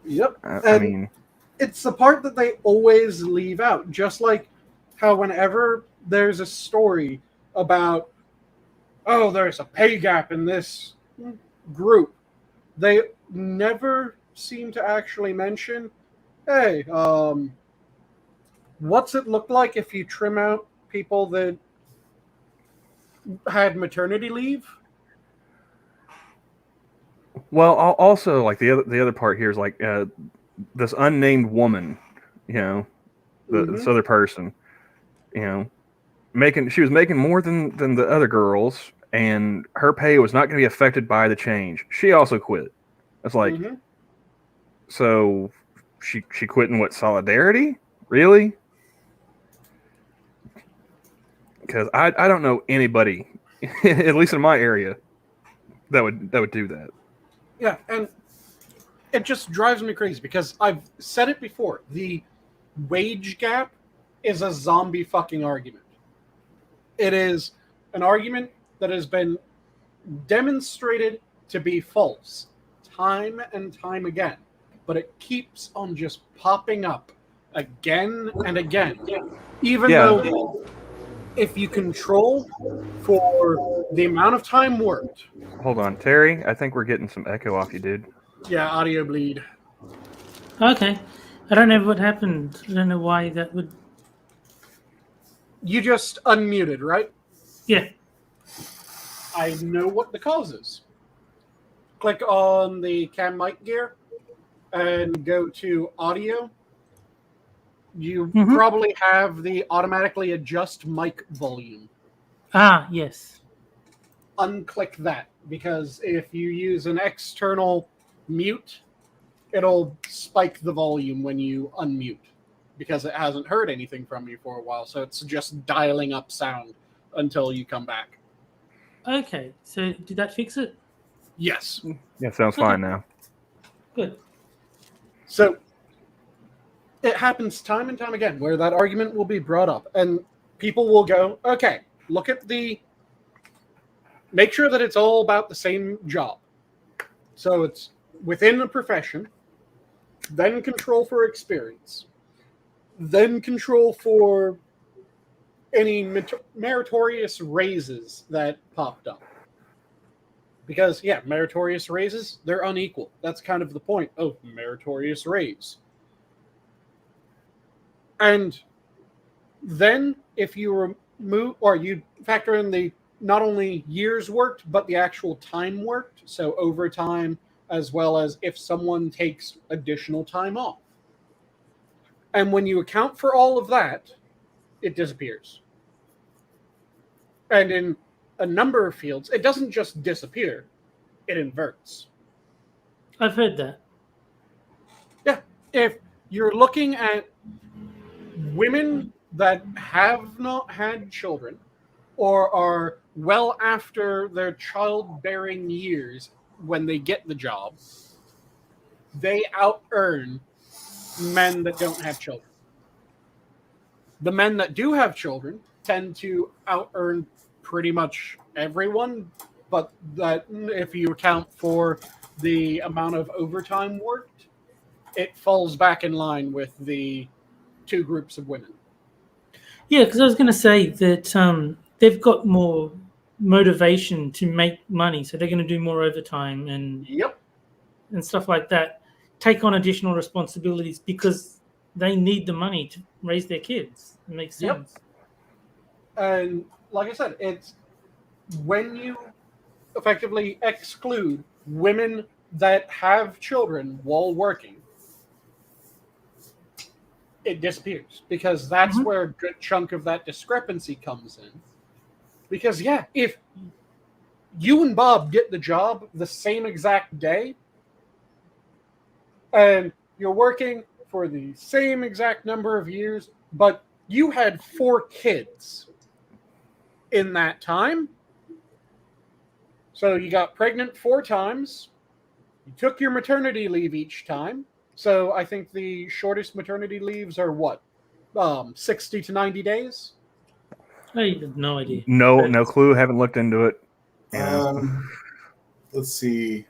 Yep.
I mean,
it's the part that they always leave out. Just like how whenever there's a story about, oh, there's a pay gap in this group, they never seem to actually mention, hey, what's it look like if you trim out people that had maternity leave?
well, also like the other part here is like this unnamed woman, you know, this other person, you know, she was making more than the other girls, and her pay was not going to be affected by the change. She also quit. It's like, so she quit in what, solidarity? Really? Because I don't know anybody, at least in my area, that would do that.
Yeah, and it just drives me crazy because I've said it before. The wage gap is a zombie fucking argument. It is an argument that has been demonstrated to be false time and time again, but it keeps on just popping up again and again. Even though if you control for the amount of time worked.
Hold on, Terry. I think we're getting some echo off you, dude.
Yeah, audio bleed.
Okay. I don't know what happened. I don't know why that would...
You just unmuted, right?
Yeah.
I know what the cause is. Click on the cam mic gear and go to audio. You probably have the automatically adjust mic volume.
Ah, yes.
Unclick that, because if you use an external mute, it'll spike the volume when you unmute, because it hasn't heard anything from you for a while, so it's just dialing up sound until you come back.
Okay, so did that fix it?
Yes.
Yeah, sounds fine now.
Good.
So it happens time and time again where that argument will be brought up, and people will go, okay, look at make sure that it's all about the same job. So it's within a profession, then control for experience, then control for any meritorious raises that popped up. Because, yeah, meritorious raises, they're unequal. That's kind of the point of meritorious raise. And then if you remove, or you factor in the not only years worked, but the actual time worked, so overtime, as well as if someone takes additional time off. And when you account for all of that, it disappears. And in a number of fields, it doesn't just disappear, it inverts.
I've heard that.
Yeah. If you're looking at women that have not had children or are well after their childbearing years when they get the job, they out-earn men that don't have children. The men that do have children tend to out-earn pretty much everyone, but that if you account for the amount of overtime worked, it falls back in line with the two groups of women.
Yeah, because I was going to say that they've got more motivation to make money, so they're going to do more overtime and stuff like that. take on additional responsibilities because they need the money to raise their kids. It makes sense.
And like I said, it's when you effectively exclude women that have children while working, it disappears, because that's where a good chunk of that discrepancy comes in. Because, yeah, if you and Bob get the job the same exact day, and you're working for the same exact number of years, but you had 4 kids in that time, so you got pregnant 4 times, you took your maternity leave each time, so I think the shortest maternity leaves are what? 60 to 90 days?
I have no idea.
No clue. Haven't looked into it.
Let's see.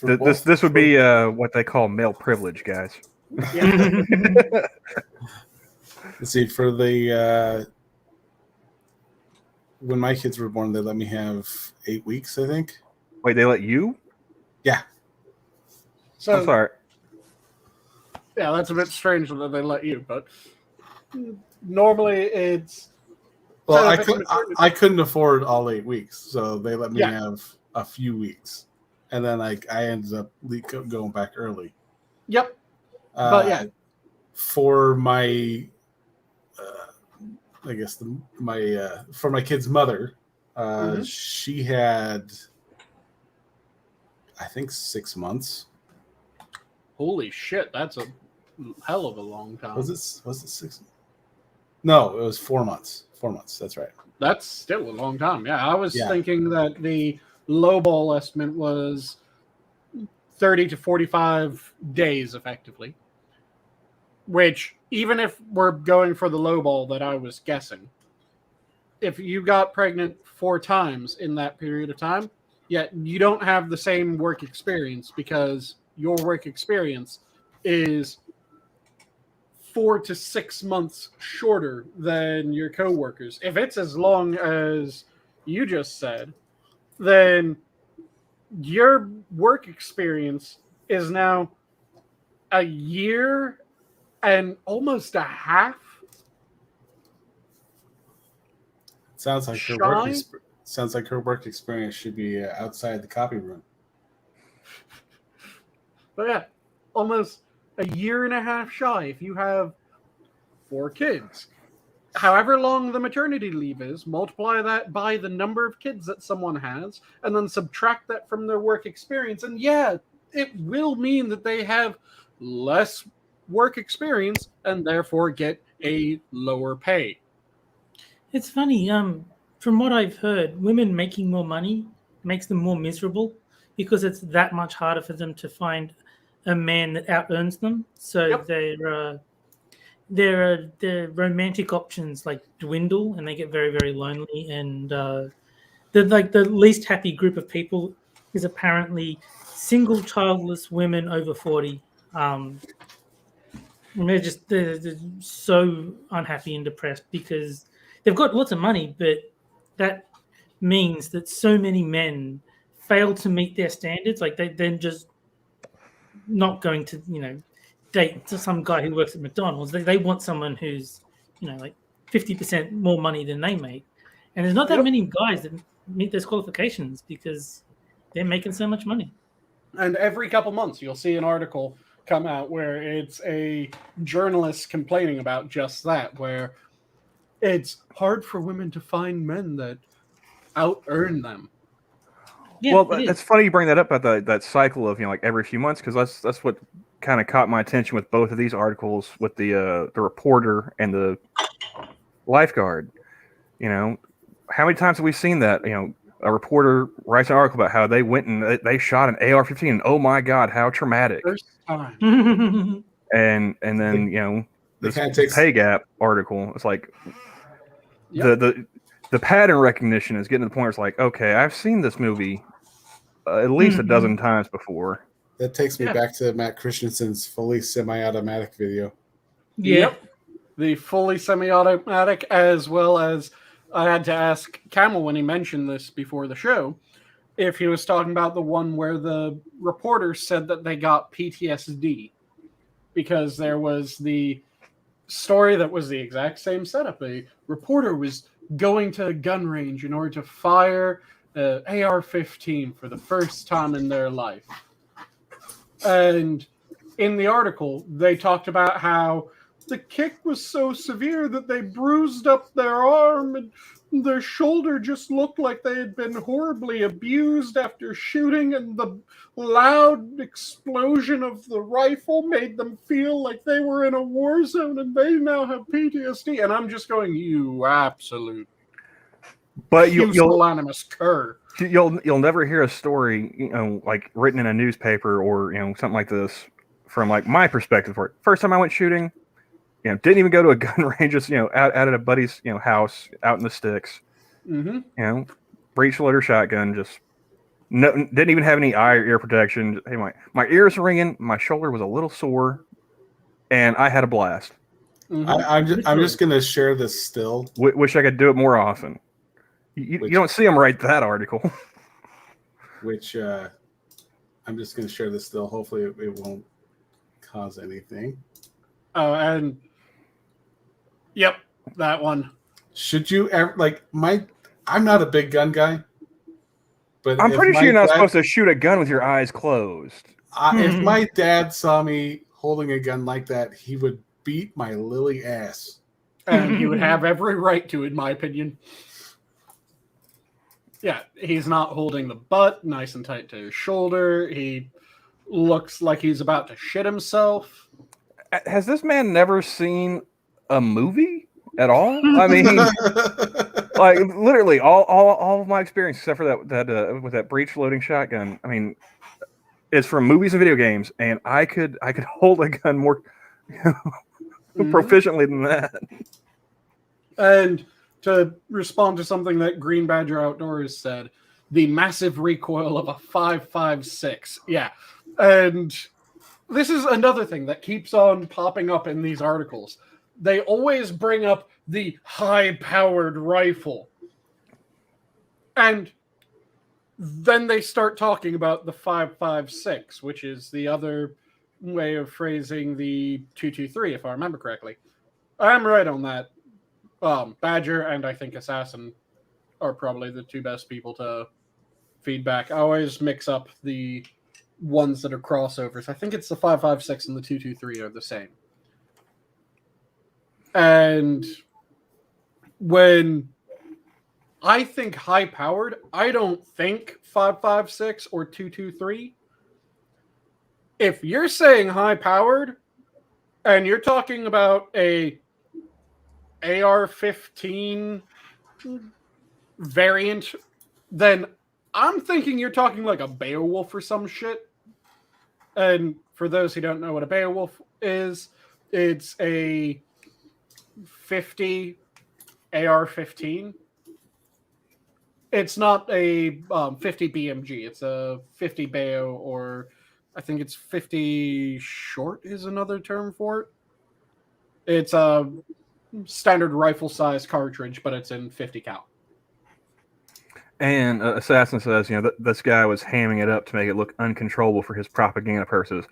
This would be what they call male privilege, guys.
Yeah.
Let's see. For the when my kids were born, they let me have 8 weeks, I think.
Wait, they let you?
Yeah.
So,
I'm sorry.
yeah, that's a bit strange that they let you, but normally it's...
Well,
So
I couldn't afford all 8 weeks, so they let me
Yeah.
have a few weeks, and then I ended up going back early.
Yep. But yeah.
For my, I guess for my kid's mother, she had, I think, 6 months.
Holy shit, that's a hell of a long time.
Was it 6? No, it was 4 months. 4 months. That's right.
That's still a long time. Yeah, I was
Yeah.
thinking that the lowball estimate was 30 to 45 days, effectively. Which, even if we're going for the lowball that I was guessing, if you got pregnant 4 times in that period of time, yet you don't have the same work experience, because your work experience is 4 to 6 months shorter than your coworkers. If it's as long as you just said, then your work experience is now a year and almost a half.
Sounds like her work experience should be outside the copy room.
But yeah, almost a year and a half shy if you have 4 kids. However long the maternity leave is, multiply that by the number of kids that someone has, and then subtract that from their work experience. And yeah, it will mean that they have less work experience and therefore get a lower pay.
It's funny. From what I've heard, women making more money makes them more miserable because it's that much harder for them to find a man that out-earns them. So their romantic options like dwindle, and they get very, very lonely. And the least happy group of people is apparently single childless women over 40. And they're so unhappy and depressed because they've got lots of money, but that means that so many men fail to meet their standards. Like they're just not going to, date some guy who works at McDonald's. They want someone who's, like 50% more money than they make. And there's not that many guys that meet those qualifications because they're making so much money.
And every couple months, you'll see an article come out where it's a journalist complaining about just that, where it's hard for women to find men that out-earn them.
Yeah,
well, it's funny you bring that up about that cycle of like every few months, because that's what kind of caught my attention with both of these articles, with the reporter and the lifeguard. How many times have we seen that? A reporter writes an article about how they went and they shot an AR-15, and oh my god, how traumatic!
First time.
and then this pay gap article. It's like the pattern recognition is getting to the point where it's like, okay, I've seen this movie at least a dozen times before.
That takes me back to Matt Christensen's fully semi-automatic video.
Yep. The fully semi-automatic, as well as I had to ask Camel when he mentioned this before the show. if he was talking about the one where the reporter said that they got PTSD because there was the story that was the exact same setup. A reporter was going to a gun range in order to fire an AR-15 for the first time in their life. And in the article, they talked about how the kick was so severe that they bruised up their arm and their shoulder just looked like they had been horribly abused after shooting, and the loud explosion of the rifle made them feel like they were in a war zone and they now have PTSD. And I'm just going, you absolute pusillanimous cur.
You'll never hear a story, like written in a newspaper or something like this from like my perspective. For it. First time I went shooting, didn't even go to a gun range, just out at a buddy's house out in the sticks.
Mm-hmm.
Breech loader shotgun, just didn't even have any eye or ear protection. Hey, my ears were ringing, my shoulder was a little sore, and I had a blast.
Mm-hmm.
I'm just gonna share this still.
Wish I could do it more often. You don't see them write that article.
Which I'm just gonna share this still. Hopefully it won't cause anything.
Oh, and yep, that one.
Should you ever I'm not a big gun guy, but
I'm pretty sure you're not supposed to shoot a gun with your eyes closed.
If my dad saw me holding a gun like that, he would beat my lily ass.
And he would have every right to, in my opinion. Yeah, he's not holding the butt nice and tight to his shoulder. He looks like he's about to shit himself.
Has this man never seen a movie at all? I mean, like literally all of my experience, except for that with that breech loading shotgun. I mean, it's from movies and video games, and I could hold a gun more proficiently than that.
And to respond to something that Green Badger Outdoors said, the massive recoil of a 5.56. Yeah, and this is another thing that keeps on popping up in these articles. They always bring up the high-powered rifle. And then they start talking about the 5.56, which is the other way of phrasing the 223, if I remember correctly. I'm right on that. Badger and I think Assassin are probably the two best people to feedback. I always mix up the ones that are crossovers. I think it's the 5.56 and the 223 are the same. And when I think high powered, I don't think 5.56 or 223. If you're saying high powered and you're talking about a AR-15 variant, then I'm thinking you're talking like a Beowulf or some shit. And for those who don't know what a Beowulf is, it's a 50 AR-15. It's not a 50 BMG. It's a 50 Bayo, or I think it's 50 short is another term for it. It's a standard rifle size cartridge, but it's in 50 cal.
And Assassin says, this guy was hamming it up to make it look uncontrollable for his propaganda purposes.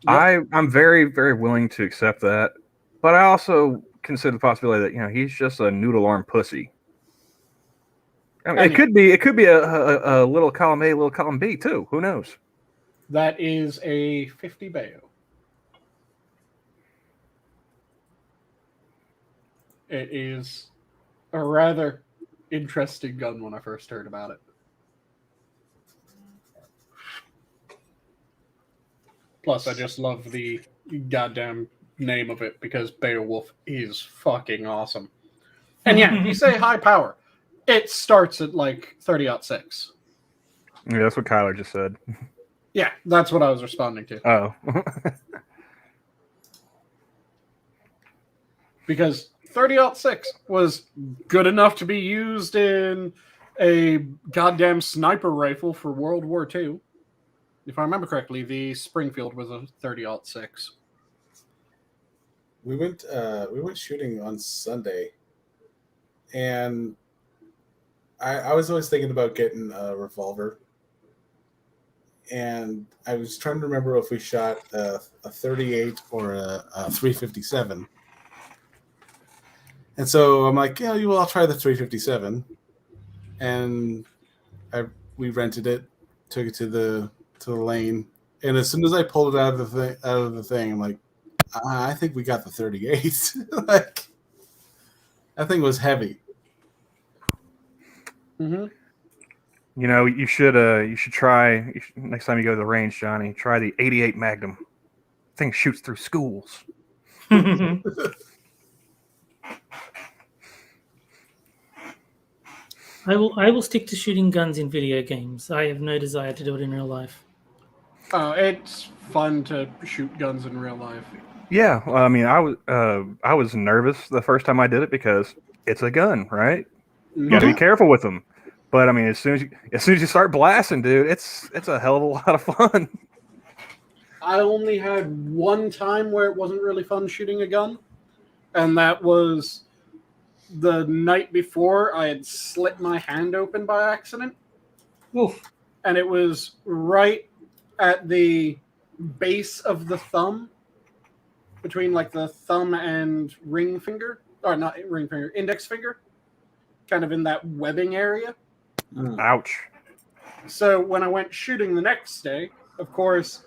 Yep. I'm very, very willing to accept that, but I also consider the possibility that he's just a noodle arm pussy. I mean, it could be a little column A, little column B too. Who knows?
That is a 50 Bayo. It is a rather interesting gun when I first heard about it. Plus, I just love the goddamn name of it because Beowulf is fucking awesome. And yeah, you say high power. It starts at like 30-06.
Yeah, that's what Kyler just said.
Yeah, that's what I was responding to.
Oh.
Because 30-06 was good enough to be used in a goddamn sniper rifle for World War II. If I remember correctly, the Springfield was a 30-06.
We went shooting on Sunday, and I was always thinking about getting a revolver and I was trying to remember if we shot a 38 or a 357. And so I'm like, yeah, I'll try the 357. And we rented it, took it to the lane, and as soon as I pulled it out of the thing, I'm like, I think we got the 38. Like, that thing was heavy.
Mm-hmm.
You know, you should try next time you go to the range, Johnny. Try the 88 Magnum. Thing shoots through schools.
I will stick to shooting guns in video games. I have no desire to do it in real life.
It's fun to shoot guns in real life.
Yeah, well, I mean, I was nervous the first time I did it because it's a gun, right? You got to be careful with them. But I mean, as soon as you start blasting, dude, it's a hell of a lot of fun.
I only had one time where it wasn't really fun shooting a gun, and that was the night before I had slit my hand open by accident.
Oof.
And it was right at the base of the thumb, between like the thumb and ring finger, or not ring finger, index finger, kind of in that webbing area.
Ouch.
So when I went shooting the next day, of course,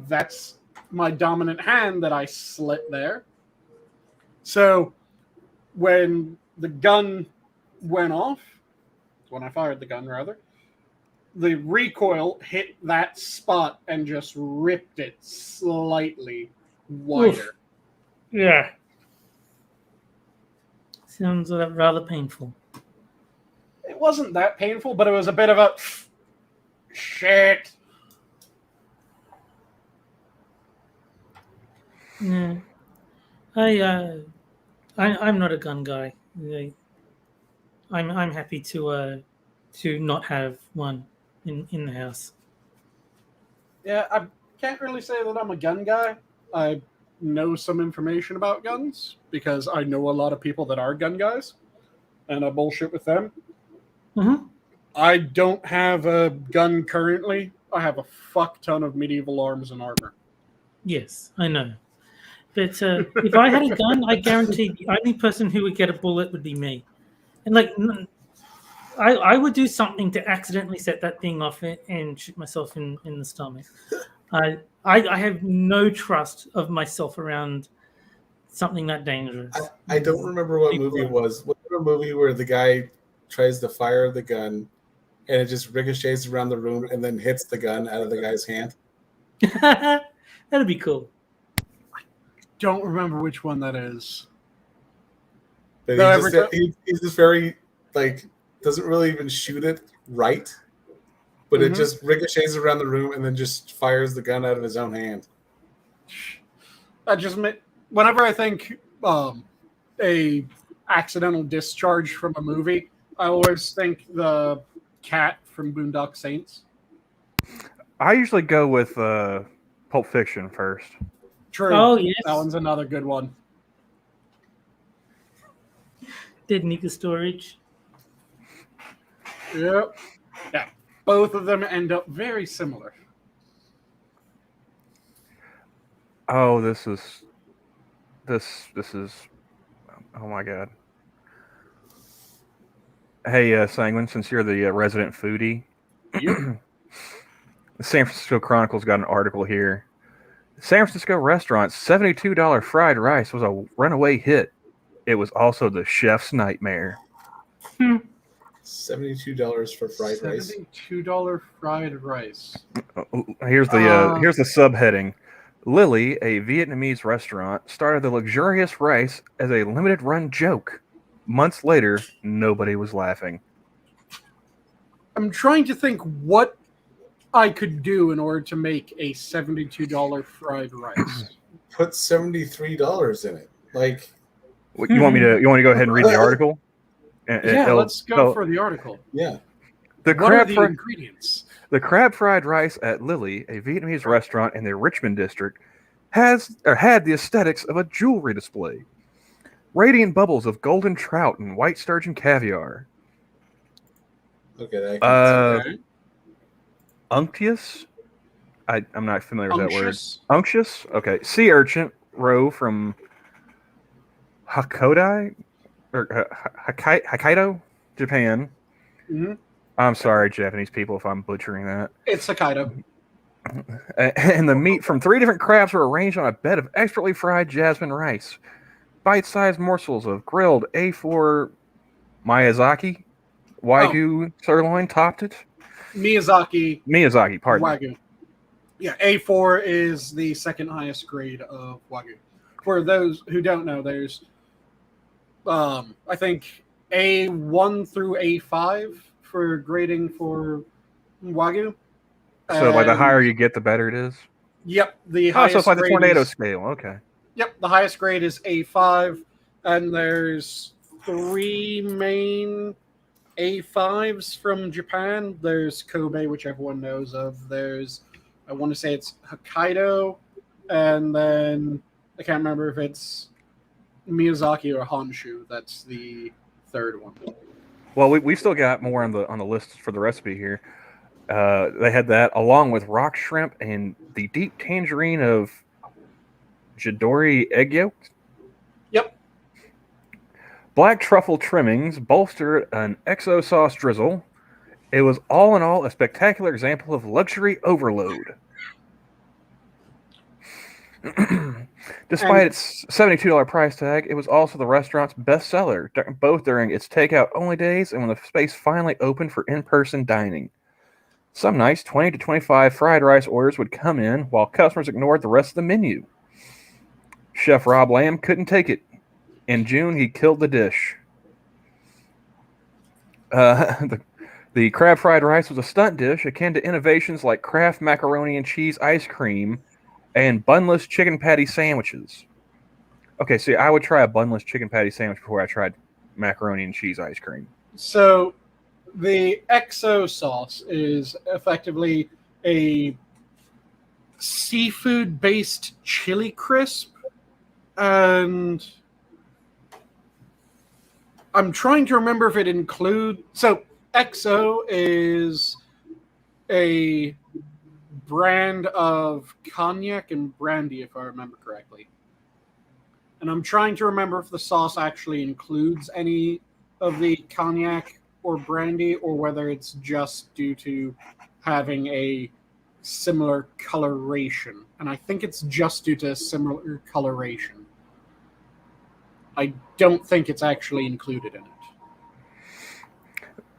that's my dominant hand that I slit there. So when the gun went off, when I fired the gun rather, the recoil hit that spot and just ripped it slightly wider.
Oof. Yeah. Sounds rather painful.
It wasn't that painful, but it was a bit of a shit.
Yeah. I'm not a gun guy. I'm happy to not have one in the house.
Yeah, I can't really say that I'm a gun guy. I know some information about guns because I know a lot of people that are gun guys, and I bullshit with them.
Mm-hmm.
I don't have a gun currently. I have a fuck ton of medieval arms and armor.
Yes, I know. But if I had a gun, I guarantee the only person who would get a bullet would be me. And like, I would do something to accidentally set that thing off and shoot myself in the stomach. I have no trust of myself around something that dangerous.
I don't remember what movie it was. Was it a movie where the guy tries to fire the gun and it just ricochets around the room and then hits the gun out of the guy's hand?
That'd be cool.
Don't remember which one that is.
But
No,
he's just very, like, doesn't really even shoot it right, but it just ricochets around the room and then just fires the gun out of his own hand.
Whenever I think a accidental discharge from a movie, I always think the cat from Boondock Saints.
I usually go with Pulp Fiction first.
True.
Oh, yes.
That one's another good one.
Dead Nika storage.
Yep. Yeah. Both of them end up very similar.
Oh, this is. Oh my god. Hey, Sanguine, since you're the resident foodie, the San Francisco Chronicle's got an article here. San Francisco restaurant's $72 fried rice was a runaway hit. It was also the chef's nightmare.
$72 for fried rice.
$72 fried rice.
Here's the subheading. Lily, a Vietnamese restaurant, started the luxurious rice as a limited run joke. Months later, nobody was laughing.
I'm trying to think what I could do in order to make a $72 fried rice.
Put $73 in it. Like,
You want me to go ahead and read the article?
Yeah, let's go for the article.
Yeah.
What are the ingredients?
The crab fried rice at Lily, a Vietnamese restaurant in the Richmond district, had the aesthetics of a jewelry display. Radiant bubbles of golden trout and white sturgeon caviar.
Okay.
Unctuous I'm not familiar with that word.
Unctuous.
Unctuous? Okay. Sea urchin roe from Hakodai or Hokkaido, Japan.
Hmm.
I'm sorry, Japanese people, if I'm butchering that.
It's Hokkaido.
And the meat from 3 different crabs were arranged on a bed of expertly fried jasmine rice. Bite-sized morsels of grilled A4 Miyazaki Wagyu sirloin topped it.
Miyazaki
Pardon me.
Wagyu. Yeah, A4 is the second highest grade of Wagyu. For those who don't know, there's I think A1 through A5 for grading for Wagyu.
So, like, the higher you get, the better it is?
Yep. The
Oh,
highest
so it's like the
grade
tornado
is,
scale. Okay.
Yep, the highest grade is A5, and there's 3 main A5s from Japan. There's Kobe, which everyone knows of. There's, I want to say it's Hokkaido, and then I can't remember if it's Miyazaki or Honshu. That's the third one.
Well, we've still got more on the list for the recipe here. They had that along with rock shrimp and the deep tangerine of Jidori egg yolk.
Yep.
Black truffle trimmings bolstered an exo sauce drizzle. It was all in all a spectacular example of luxury overload. Despite its $72 price tag, it was also the restaurant's bestseller, both during its takeout-only days and when the space finally opened for in-person dining. Some nights, 20 to 25 fried rice orders would come in while customers ignored the rest of the menu. Chef Rob Lamb couldn't take it. In June, he killed the dish. The crab fried rice was a stunt dish akin to innovations like Kraft macaroni and cheese ice cream and bunless chicken patty sandwiches. Okay, see, I would try a bunless chicken patty sandwich before I tried macaroni and cheese ice cream.
So the exo sauce is effectively a seafood-based chili crisp, and I'm trying to remember if it includes... So exo is a brand of cognac and brandy, if I remember correctly. And I'm trying to remember if the sauce actually includes any of the cognac or brandy, or whether it's just due to having a similar coloration. And I think it's just due to similar coloration. I don't think it's actually included in it.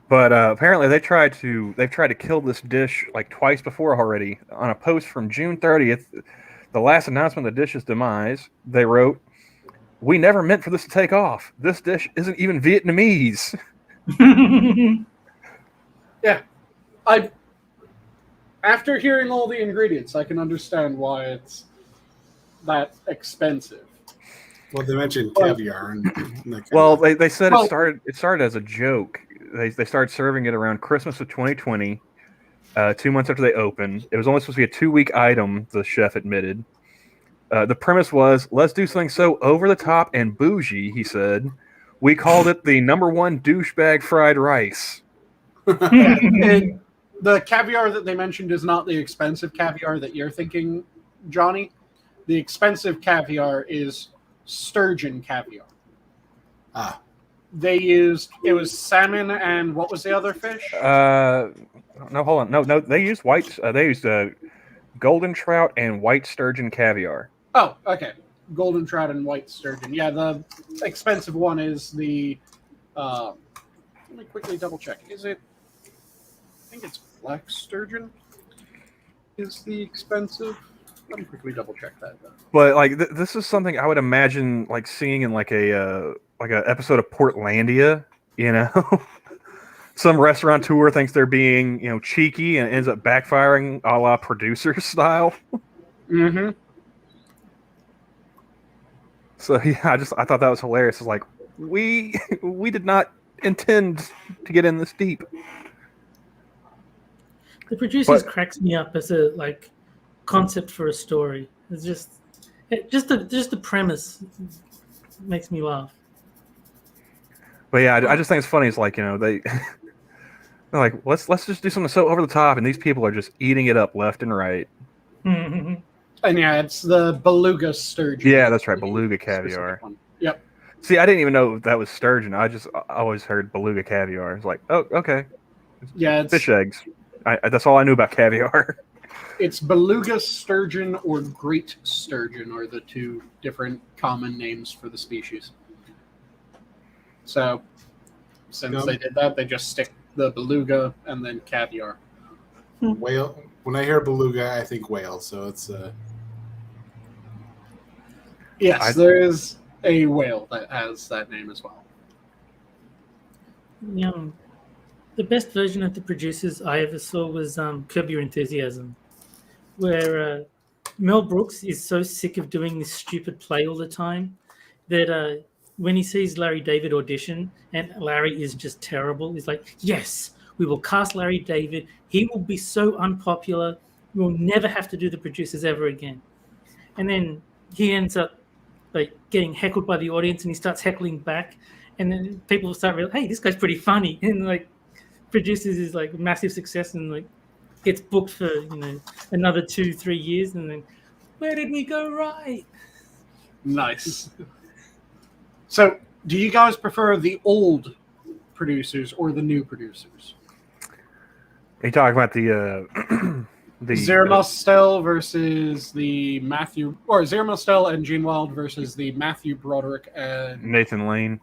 But apparently they've tried to kill this dish like twice before already. On a post from June 30th, the last announcement of the dish's demise, they wrote, "We never meant for this to take off. This dish isn't even Vietnamese."
Yeah. After hearing all the ingredients, I can understand why it's that expensive.
Well, they mentioned caviar.
Well, they said it started as a joke. They started serving it around Christmas of 2020, 2 months after they opened. It was only supposed to be a 2-week item, the chef admitted. The premise was, let's do something so over the top and bougie, he said. We called it the #1 douchebag fried rice.
And the caviar that they mentioned is not the expensive caviar that you're thinking, Johnny. The expensive caviar is sturgeon caviar.
Ah.
It was salmon and what was the other fish?
No, hold on. No, they used golden trout and white sturgeon caviar.
Oh, okay. Golden trout and white sturgeon. Yeah, the expensive one is the... let me quickly double check. Is it... I think it's black sturgeon is the expensive. Let me quickly double check that, though.
But like this is something I would imagine like seeing in like a episode of Portlandia, you know. Some restaurateur thinks they're being, cheeky and ends up backfiring a la producer style.
Mm-hmm.
So yeah, I thought that was hilarious. It's like we did not intend to get in this deep.
The producers cracks me up as a concept for a story. It's just the premise makes me laugh.
But yeah, I just think it's funny. It's like, they're like, let's just do something so over the top, and these people are just eating it up left and right.
And yeah, it's the beluga sturgeon.
Yeah, that's right, beluga caviar.
One. Yep.
See, I didn't even know that was sturgeon. I always heard beluga caviar. It's like, oh, okay.
Yeah, it's
Fish eggs. That's all I knew about caviar.
It's beluga sturgeon or great sturgeon are the two different common names for the species. So, since they did that, they just stick the beluga and then caviar.
Whale. When I hear beluga, I think whale. So it's
Yes, there is a whale that has that name as well.
The best version of the producers I ever saw was Curb Your Enthusiasm, where Mel Brooks is so sick of doing this stupid play all the time that when he sees Larry David audition and Larry is just terrible, he's like, yes, we will cast Larry David. He will be so unpopular. We'll never have to do the producers ever again. And then he ends up like getting heckled by the audience, and he starts heckling back. And then people start realizing, hey, this guy's pretty funny. And like produces is like massive success and like gets booked for, another 2-3 years. And then where did we go right?
Nice. So, do you guys prefer the old producers or the new producers?
Are you talking about the
Zara Mostel versus the Matthew, or Zara Mostel and Gene Wilde versus the Matthew Broderick and
Nathan Lane?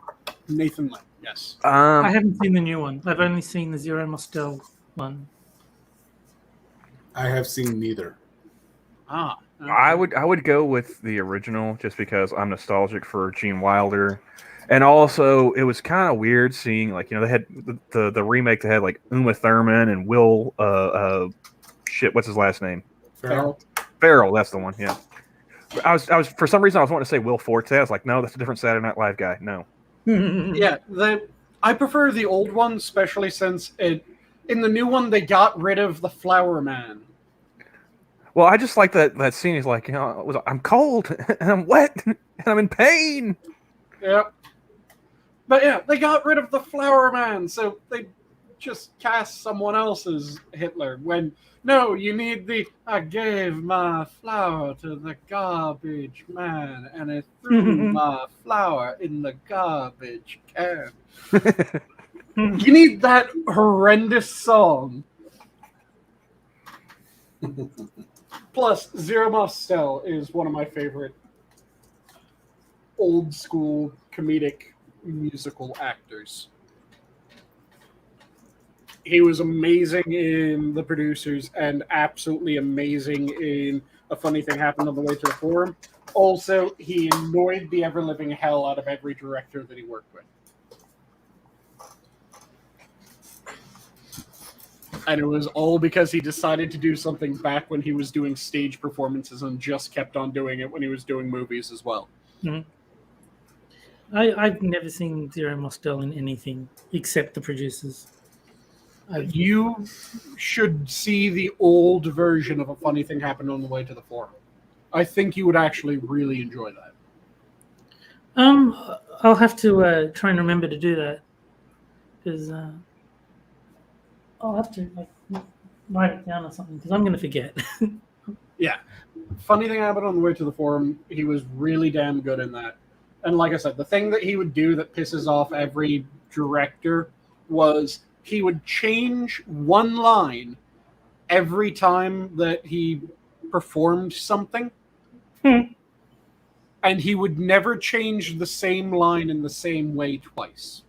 Nathan Lane, yes.
I haven't seen the new one. I've only seen the Zero Mostel one.
I have seen neither.
Okay.
I would go with the original just because I'm nostalgic for Gene Wilder, and also it was kind of weird seeing they had the remake that had like Uma Thurman and Will what's his last name? Ferrell, that's the one. Yeah, I was for some reason I was wanting to say Will Forte. I was like, no, that's a different Saturday Night Live guy. No.
Yeah, I prefer the old one, especially since in the new one they got rid of the Flower Man.
Well, I just like that scene. He's like, I'm cold and I'm wet and I'm in pain.
Yep. But yeah, they got rid of the Flower Man, so they just cast someone else's Hitler. When no, you need I gave my flower to the garbage man, and I threw my flower in the garbage can. You need that horrendous song. Plus, Zero Mostel is one of my favorite old school comedic musical actors. He was amazing in The Producers and absolutely amazing in A Funny Thing Happened on the Way to the Forum. Also, he annoyed the ever-living hell out of every director that he worked with. And it was all because he decided to do something back when he was doing stage performances and just kept on doing it when he was doing movies as well.
Mm-hmm. I've never seen Zero Mostel in anything except The Producers.
You should see the old version of A Funny Thing Happened on the Way to the Forum. I think you would actually really enjoy that.
I'll have to try and remember to do that, because I'll have to write it down or something, because I'm going to forget.
Yeah. Funny Thing Happened on the Way to the Forum, he was really damn good in that. And like I said, the thing that he would do that pisses off every director was he would change one line every time that he performed something. And he would never change the same line in the same way twice.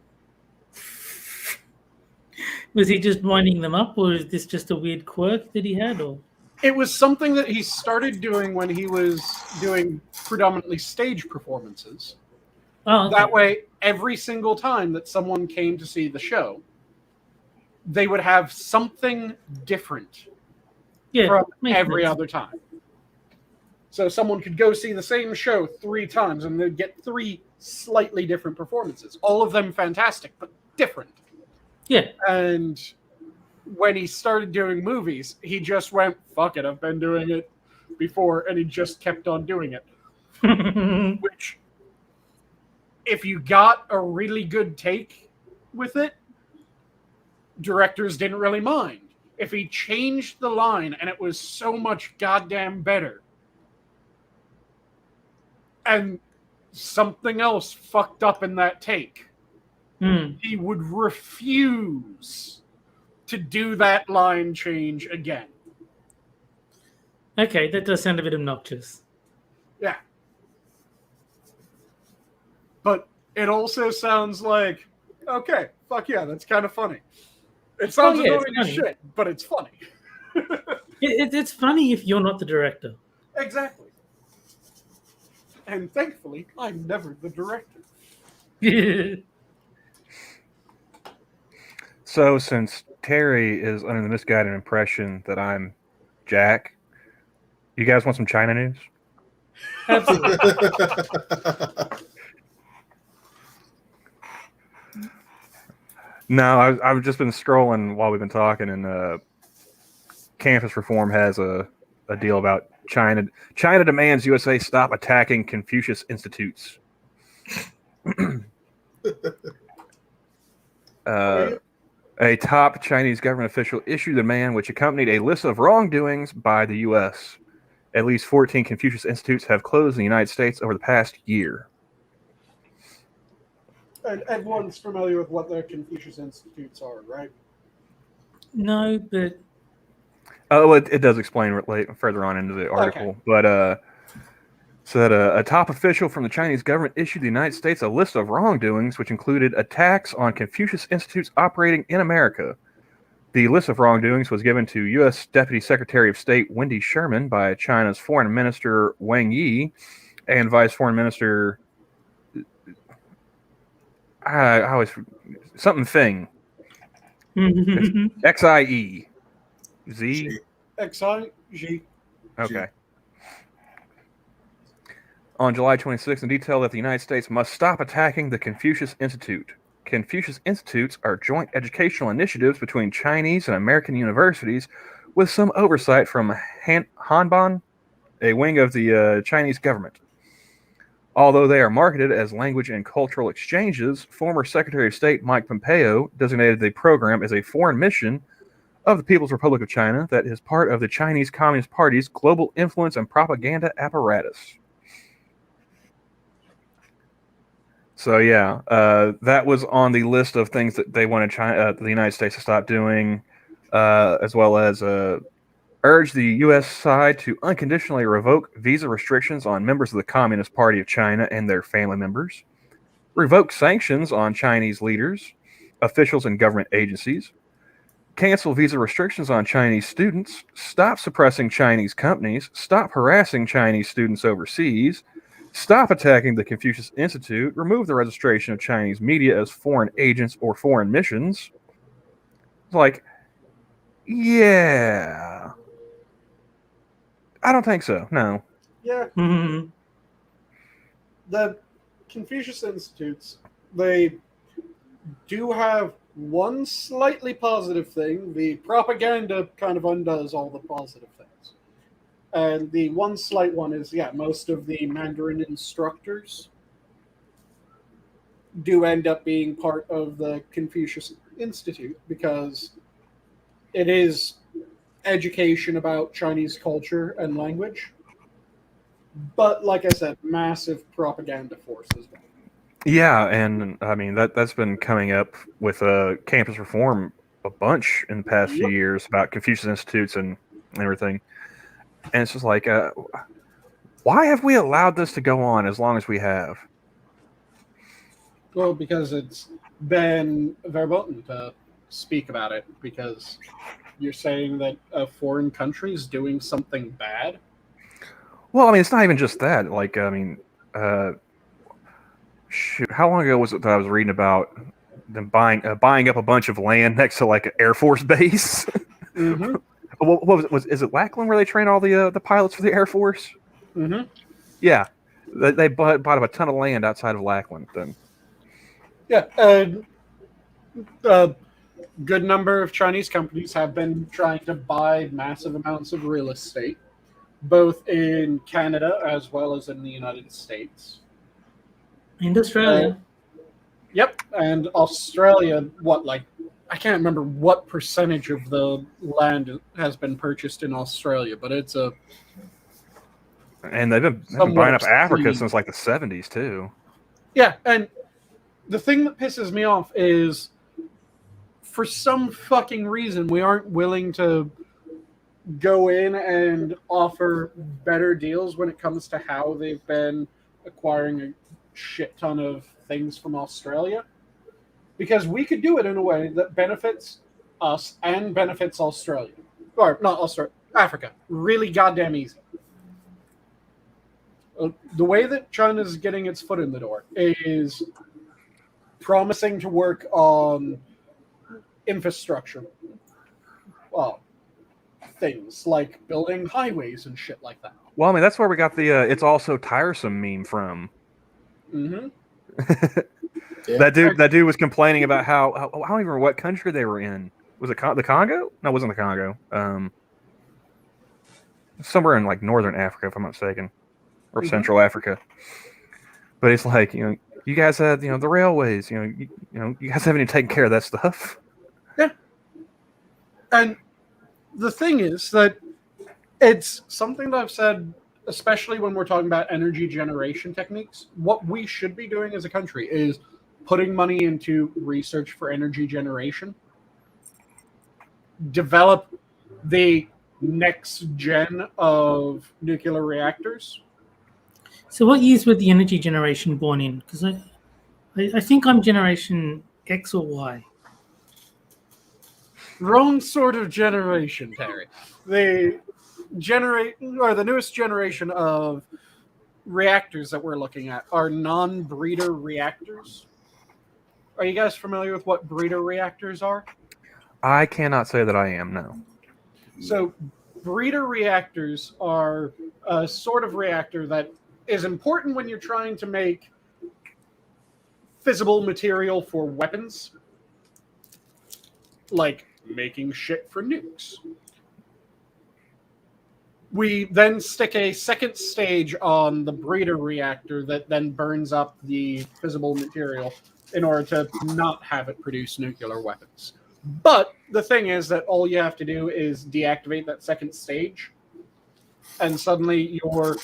Was he just winding them up, or is this just a weird quirk that he had? Or
it was something that he started doing when he was doing predominantly stage performances.
Oh, okay.
That way, every single time that someone came to see the show, they would have something different from every other time. So someone could go see the same show 3 times and they'd get 3 slightly different performances. All of them fantastic, but different.
Yeah.
And when he started doing movies, he just went, fuck it, I've been doing it before, and he just kept on doing it. Which, if you got a really good take with it, directors didn't really mind. if he changed the line and it was so much goddamn better, and something else fucked up in that take, he would refuse to do that line change again.
Okay, that does sound a bit obnoxious.
Yeah. But it also sounds like, okay, fuck yeah, that's kind of funny. It sounds annoying as shit, but it's funny.
It's funny if you're not the director.
Exactly. And thankfully, I'm never the director.
So, since Terry is under the misguided impression that I'm Jack, you guys want some China news?
Absolutely.
No, I've just been scrolling while we've been talking, and Campus Reform has a deal about China. China demands USA stop attacking Confucius institutes. A top Chinese government official issued a demand which accompanied a list of wrongdoings by the U.S. At least 14 Confucius institutes have closed in the United States over the past year.
And everyone's familiar with what the Confucius Institutes are, right?
No, but...
Oh, it does explain further on into the article. Okay. But so that a top official from the Chinese government issued the United States a list of wrongdoings, which included attacks on Confucius institutes operating in America. The list of wrongdoings was given to U.S. Deputy Secretary of State Wendy Sherman by China's Foreign Minister Wang Yi and Vice Foreign Minister... I always something thing. XIE. Z?
XIG.
Okay. On July 26th, in detail that the United States must stop attacking the Confucius Institute. Confucius Institutes are joint educational initiatives between Chinese and American universities with some oversight from Hanban, a wing of the Chinese government. Although they are marketed as language and cultural exchanges, former Secretary of State Mike Pompeo designated the program as a foreign mission of the People's Republic of China that is part of the Chinese Communist Party's global influence and propaganda apparatus. So yeah, that was on the list of things that they wanted the United States to stop doing, as well as urge the U.S. side to unconditionally revoke visa restrictions on members of the Communist Party of China and their family members, revoke sanctions on Chinese leaders, officials, and government agencies, cancel visa restrictions on Chinese students, stop suppressing Chinese companies, stop harassing Chinese students overseas, stop attacking the Confucius Institute, remove the registration of Chinese media as foreign agents or foreign missions. It's like, yeah... I don't think so. No.
Yeah. The Confucius Institutes, they do have one slightly positive thing. The propaganda kind of undoes all the positive things. And the one slight one is, most of the Mandarin instructors do end up being part of the Confucius Institute because it is education about Chinese culture and language, but like I said, massive propaganda force as well.
Yeah, and I mean that's been coming up with campus reform a bunch in the past few years about Confucius Institutes and everything, and it's just like, why have we allowed this to go on as long as we have?
Well, because it's been verboten to speak about it, because you're saying that a foreign country is doing something bad?
Well, I mean, it's not even just that. Like, I mean, shoot, how long ago was it that I was reading about them buying up a bunch of land next to like an Air Force base?
Mm-hmm.
What was is it Lackland where they train all the pilots for the Air Force?
Mm-hmm.
Yeah, they bought up a ton of land outside of Lackland. Then,
yeah, good number of Chinese companies have been trying to buy massive amounts of real estate, both in Canada as well as in the United States.
In Australia.
Yep, and Australia, I can't remember what percentage of the land has been purchased in Australia, but it's a.
And they've been
Somewhat
buying up Africa
obscene.
since like the 70s too.
Yeah, and the thing that pisses me off is, for some fucking reason, we aren't willing to go in and offer better deals when it comes to how they've been acquiring a shit ton of things from Australia. Because we could do it in a way that benefits us and benefits Australia. Or, not Australia, Africa. Really goddamn easy. The way that China's getting its foot in the door is promising to work on infrastructure. Well, things like building highways and shit like that.
Well, I mean, that's where we got the "it's all so tiresome" meme from.
Mm-hmm.
Yeah.
That dude was complaining about how I don't even remember what country they were in. Was it the Congo? No, it wasn't the Congo. Somewhere in like northern Africa, if I'm not mistaken, or Central Africa. But it's like, you guys had the railways. You guys haven't even taken care of that stuff.
Yeah. And the thing is that it's something that I've said, especially when we're talking about energy generation techniques. What we should be doing as a country is putting money into research for energy generation, develop the next gen of nuclear reactors.
So what years were the energy generation born in? Because I think I'm generation X or Y.
Wrong sort of generation, Terry. The newest generation of reactors that we're looking at are non-breeder reactors. Are you guys familiar with what breeder reactors are?
I cannot say that I am. No.
So, breeder reactors are a sort of reactor that is important when you're trying to make fissile material for weapons, like making shit for nukes. We then stick a second stage on the breeder reactor that then burns up the fissile material in order to not have it produce nuclear weapons. But the thing is that all you have to do is deactivate that second stage, and suddenly your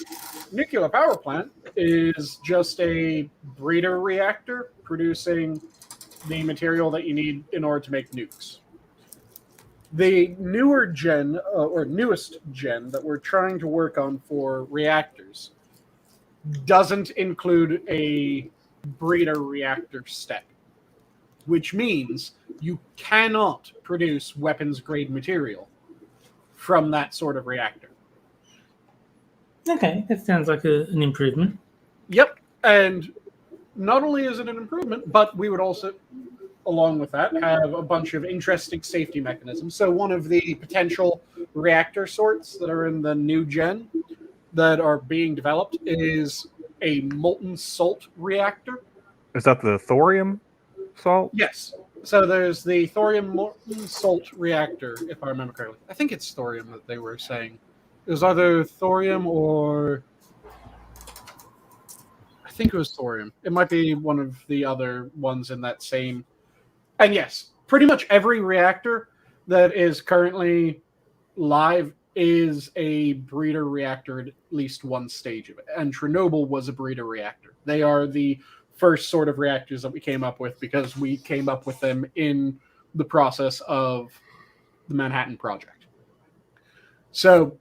nuclear power plant is just a breeder reactor producing the material that you need in order to make nukes. The newer gen, or newest gen, that we're trying to work on for reactors doesn't include a breeder reactor step, which means you cannot produce weapons-grade material from that sort of reactor.
Okay, that sounds like an improvement.
Yep, and not only is it an improvement, but we would also, along with that, have a bunch of interesting safety mechanisms. So one of the potential reactor sorts that are in the new gen that are being developed is a molten salt reactor.
Is that the thorium salt?
Yes. So there's the thorium molten salt reactor, if I remember correctly. I think it's thorium that they were saying. It was either thorium or... I think it was thorium. It might be one of the other ones in that same... And yes, pretty much every reactor that is currently live is a breeder reactor at least one stage of it. And Chernobyl was a breeder reactor. They are the first sort of reactors that we came up with because we came up with them in the process of the Manhattan Project. So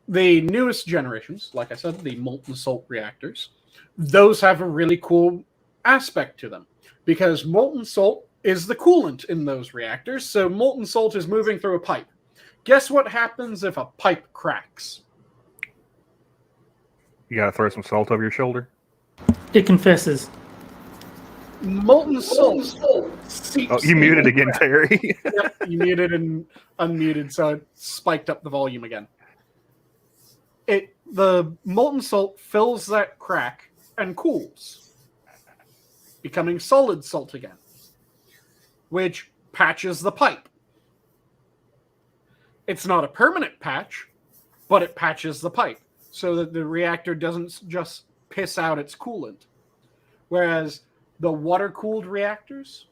the newest generations, like I said, the molten salt reactors, those have a really cool aspect to them because molten salt is the coolant in those reactors. So molten salt is moving through a pipe. Guess what happens if a pipe cracks?
You gotta throw some salt over your shoulder.
It confesses.
Molten salt seeps.
Oh, you muted again, Terry.
Yep, you muted and unmuted, so it spiked up the volume again. The molten salt fills that crack and cools, becoming solid salt again, which patches the pipe. It's not a permanent patch, but it patches the pipe so that the reactor doesn't just piss out its coolant. Whereas the water-cooled reactors,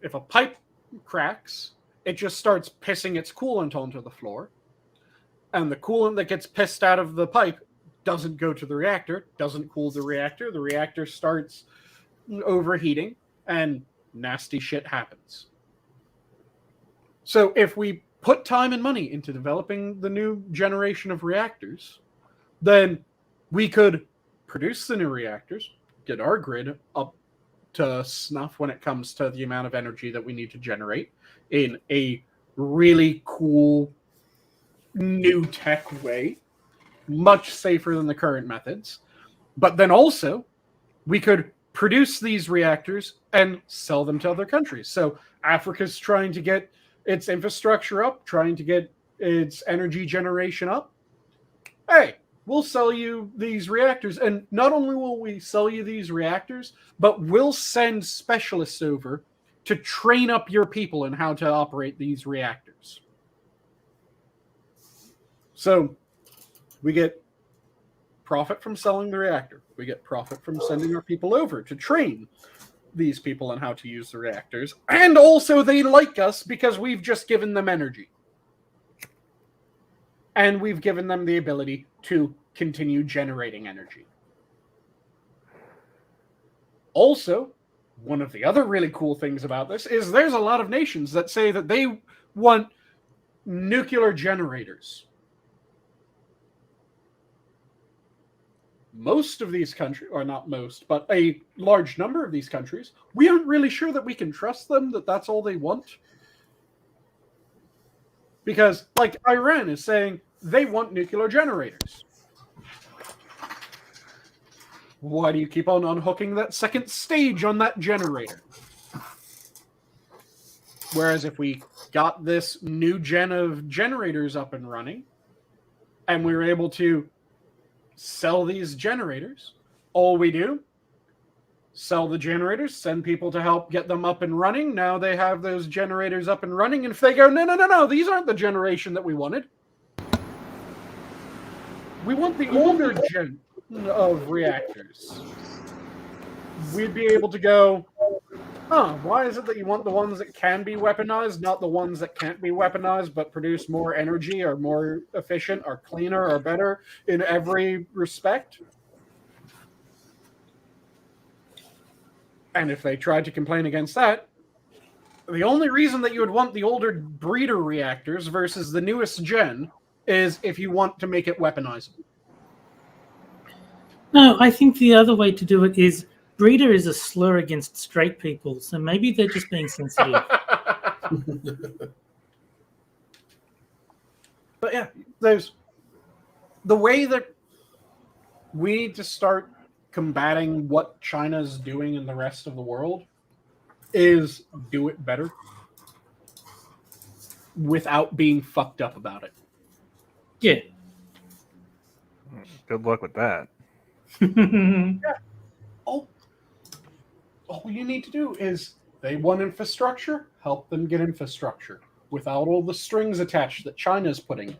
if a pipe cracks, it just starts pissing its coolant onto the floor. And the coolant that gets pissed out of the pipe doesn't go to the reactor, doesn't cool the reactor starts overheating, and nasty shit happens. So if we put time and money into developing the new generation of reactors, then we could produce the new reactors, get our grid up to snuff when it comes to the amount of energy that we need to generate in a really cool new tech way, much safer than the current methods. But then also, we could produce these reactors and sell them to other countries. So Africa's trying to get its infrastructure up, trying to get its energy generation up. Hey, we'll sell you these reactors. And not only will we sell you these reactors, but we'll send specialists over to train up your people in how to operate these reactors. So we get profit from selling the reactor. We get profit from sending our people over to train these people on how to use the reactors. And also they like us because we've just given them energy. And we've given them the ability to continue generating energy. Also, one of the other really cool things about this is there's a lot of nations that say that they want nuclear generators. Most of these countries, or not most, but a large number of these countries, we aren't really sure that we can trust them, that that's all they want. Because, like, Iran is saying they want nuclear generators. Why do you keep on unhooking that second stage on that generator? Whereas if we got this new gen of generators up and running, and we were able to sell these generators, all we do, sell the generators, send people to help get them up and running. Now they have those generators up and running, and if they go, no, these aren't the generation that we wanted. We want the older gen of reactors. We'd be able to go, why is it that you want the ones that can be weaponized, not the ones that can't be weaponized, but produce more energy, or more efficient, or cleaner, or better in every respect? And if they tried to complain against that, the only reason that you would want the older breeder reactors versus the newest gen is if you want to make it weaponizable.
No, I think the other way to do it is breeder is a slur against straight people, so maybe they're just being sensitive.
But yeah, there's the way that we need to start combating what China's doing in the rest of the world is do it better without being fucked up about it.
Yeah.
Good luck with that.
Yeah. All you need to do is they want infrastructure, help them get infrastructure without all the strings attached that China's putting in.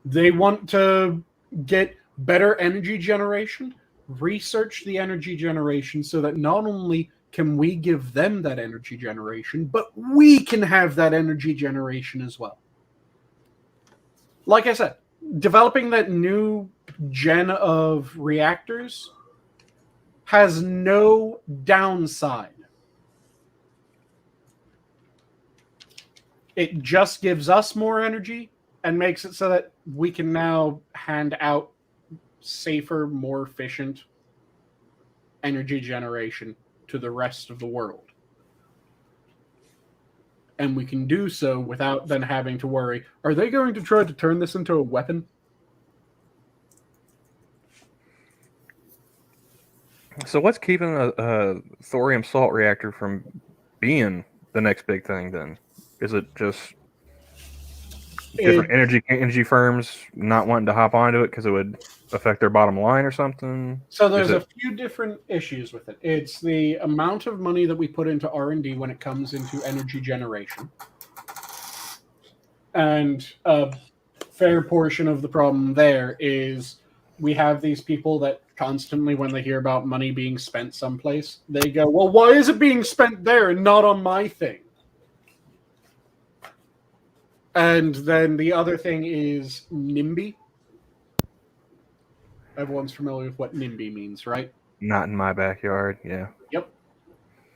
They want to get better energy generation, research the energy generation so that not only can we give them that energy generation, but we can have that energy generation as well. Like I said, developing that new gen of reactors has no downside. It just gives us more energy and makes it so that we can now hand out safer, more efficient energy generation to the rest of the world. And we can do so without then having to worry, are they going to try to turn this into a weapon?
So what's keeping a thorium salt reactor from being the next big thing then? Is it just different energy firms not wanting to hop onto it because it would affect their bottom line or something?
So there's a few different issues with it. It's the amount of money that we put into R&D when it comes into energy generation. And a fair portion of the problem there is we have these people that constantly when they hear about money being spent someplace, they go, well, why is it being spent there and not on my thing? And then the other thing is NIMBY. Everyone's familiar with what NIMBY means, right?
Not in my backyard, yeah.
Yep.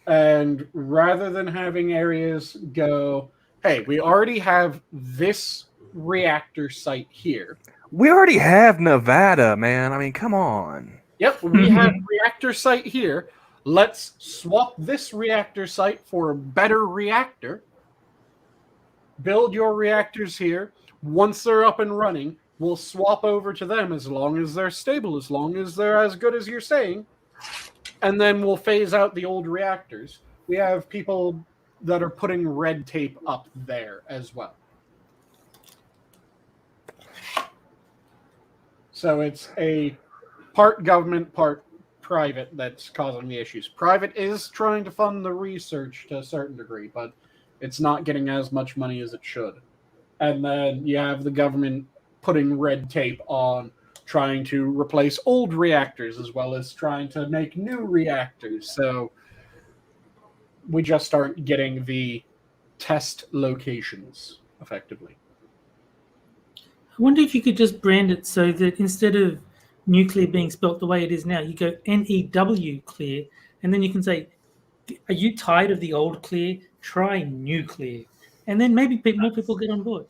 And rather than having areas go, hey, we already have this reactor site here.
We already have Nevada, man. I mean, come on.
Yep, we have reactor site here. Let's swap this reactor site for a better reactor. Build your reactors here. Once they're up and running, we'll swap over to them as long as they're stable, as long as they're as good as you're saying. And then we'll phase out the old reactors. We have people that are putting red tape up there as well. So it's a part government, part private that's causing the issues. Private is trying to fund the research to a certain degree, but it's not getting as much money as it should. And then you have the government putting red tape on trying to replace old reactors as well as trying to make new reactors. So we just aren't getting the test locations effectively.
I wonder if you could just brand it so that instead of nuclear being spelt the way it is now, you go NEW clear, and then you can say, are you tired of the old clear? Try nuclear. And then maybe more people get on board.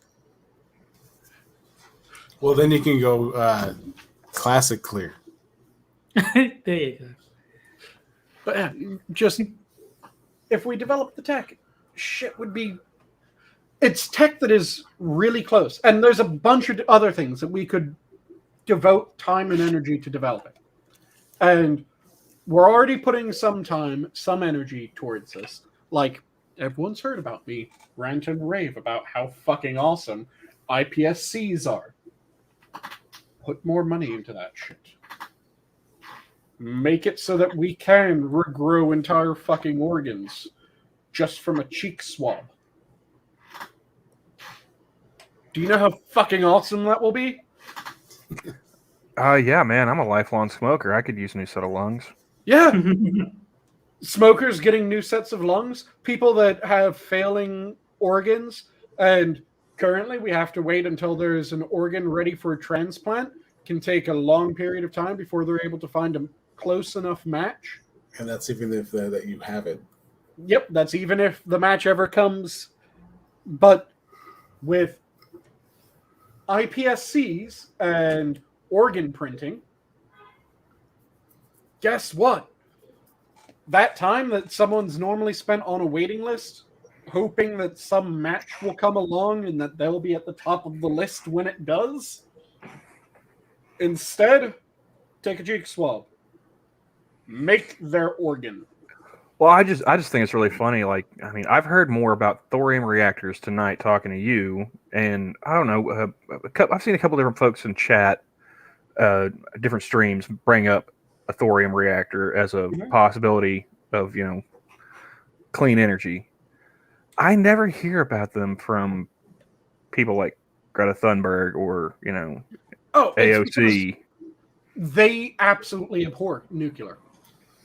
Well, then you can go classic clear.
There you go.
But yeah, just if we develop the tech, shit would be... It's tech that is really close. And there's a bunch of other things that we could devote time and energy to developing. And we're already putting some time, some energy towards this. Like, everyone's heard about me rant and rave about how fucking awesome IPSCs are. Put more money into that shit. Make it so that we can regrow entire fucking organs just from a cheek swab. Do you know how fucking awesome that will be?
Yeah, man. I'm a lifelong smoker. I could use a new set of lungs.
Yeah. Smokers getting new sets of lungs. People that have failing organs. And currently we have to wait until there's an organ ready for a transplant. Can take a long period of time before they're able to find a close enough match.
And that's even if that you have it.
Yep, that's even if the match ever comes. But with IPSCs and organ printing, guess what? That time that someone's normally spent on a waiting list, hoping that some match will come along and that they'll be at the top of the list when it does, instead, take a cheek swab. Make their organ.
Well, I just think it's really funny. Like, I mean, I've heard more about thorium reactors tonight talking to you, and I don't know. I've seen a couple different folks in chat, different streams, bring up a thorium reactor as a possibility of, clean energy. I never hear about them from people like Greta Thunberg or, AOC.
They absolutely abhor nuclear.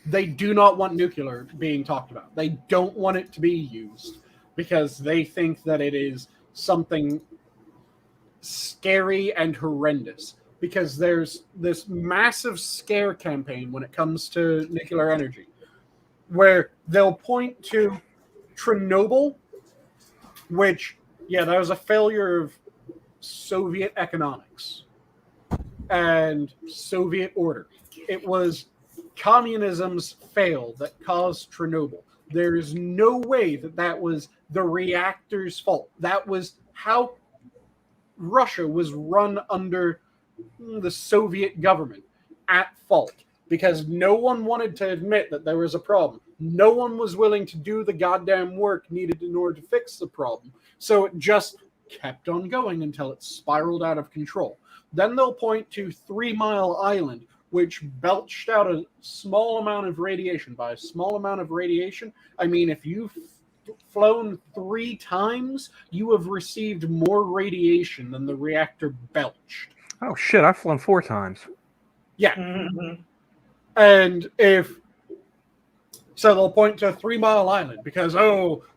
They do not want nuclear being talked about. They don't want it to be used because they think that it is something scary and horrendous. Because there's this massive scare campaign when it comes to nuclear energy, where they'll point to Chernobyl, which, that was a failure of Soviet economics and Soviet order. It was communism's fail that caused Chernobyl. There is no way that was the reactor's fault. That was how Russia was run under the Soviet government at fault, because no one wanted to admit that there was a problem. No one was willing to do the goddamn work needed in order to fix the problem. So it just kept on going until it spiraled out of control. Then they'll point to 3 Mile Island, which belched out a small amount of radiation. By a small amount of radiation, I mean if you've flown 3 times, you have received more radiation than the reactor belched.
Oh, shit. I've flown 4 times.
Yeah. And so they'll point to 3 Mile Island because,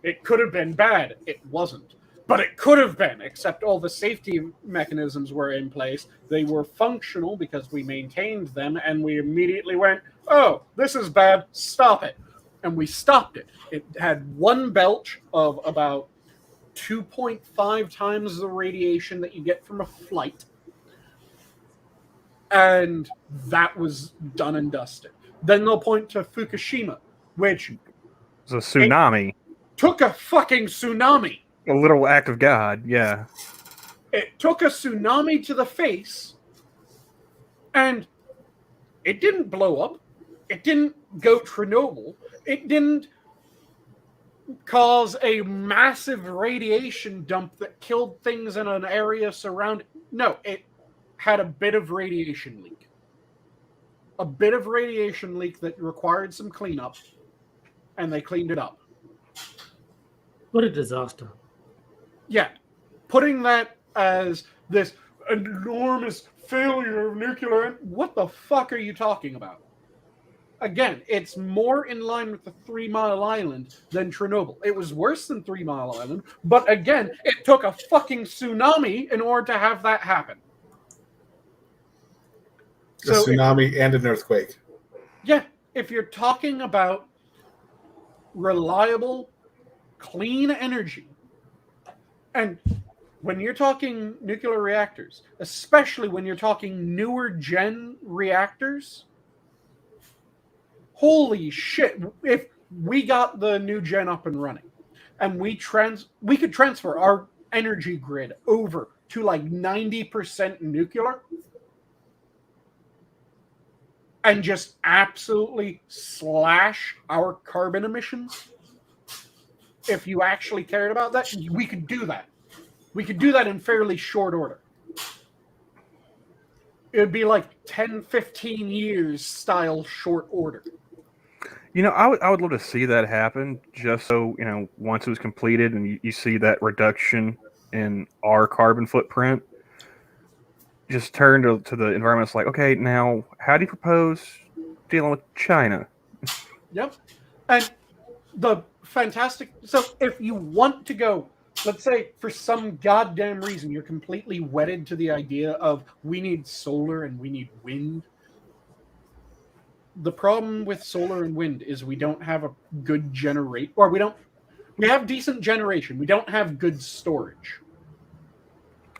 it could have been bad. It wasn't. But it could have been, except all the safety mechanisms were in place. They were functional because we maintained them, and we immediately went, this is bad, stop it. And we stopped it. It had one belch of about 2.5 times the radiation that you get from a flight. And that was done and dusted. Then they'll point to Fukushima, which...
It's a tsunami.
Took a fucking tsunami.
A little act of God, yeah.
It took a tsunami to the face, and it didn't blow up. It didn't go Chernobyl. It didn't cause a massive radiation dump that killed things in an area surrounding. No, it had a bit of radiation leak. A bit of radiation leak that required some cleanup, and they cleaned it up.
What a disaster.
Yeah, putting that as this enormous failure of nuclear... What the fuck are you talking about? Again, it's more in line with the 3 Mile Island than Chernobyl. It was worse than 3 Mile Island, but again, it took a fucking tsunami in order to have that happen.
A tsunami and an earthquake.
Yeah, if you're talking about reliable, clean energy, and when you're talking nuclear reactors, especially when you're talking newer gen reactors, holy shit, if we got the new gen up and running and we could transfer our energy grid over to like 90% nuclear and just absolutely slash our carbon emissions, if you actually cared about that, we could do that. We could do that in fairly short order. It would be like 10, 15 years style short order.
I would love to see that happen, just so, once it was completed and you see that reduction in our carbon footprint, just turn to the environment. It's like, okay, now how do you propose dealing with China?
Yep. And the fantastic... So if you want to go, let's say for some goddamn reason, you're completely wedded to the idea of we need solar and we need wind. The problem with solar and wind is we don't have a good we have decent generation. We don't have good storage.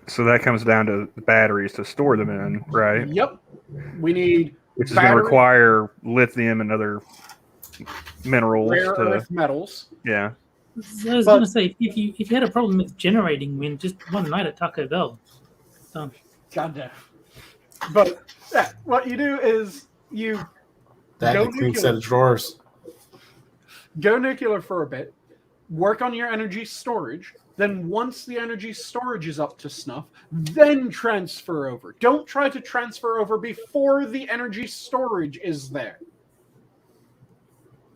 So that comes down to the batteries to store them in, right?
Yep. We need
which is going to require lithium and other minerals.
Rare earth metals.
Yeah.
So I was going to say, if you had a problem with generating wind, just one night at Taco Bell. Done.
Goddamn. But what you do is you
that
go
and a clean
nuclear.
set of drawers.
Go nuclear for a bit. Work on your energy storage. Then once the energy storage is up to snuff, then transfer over. Don't try to transfer over before the energy storage is there.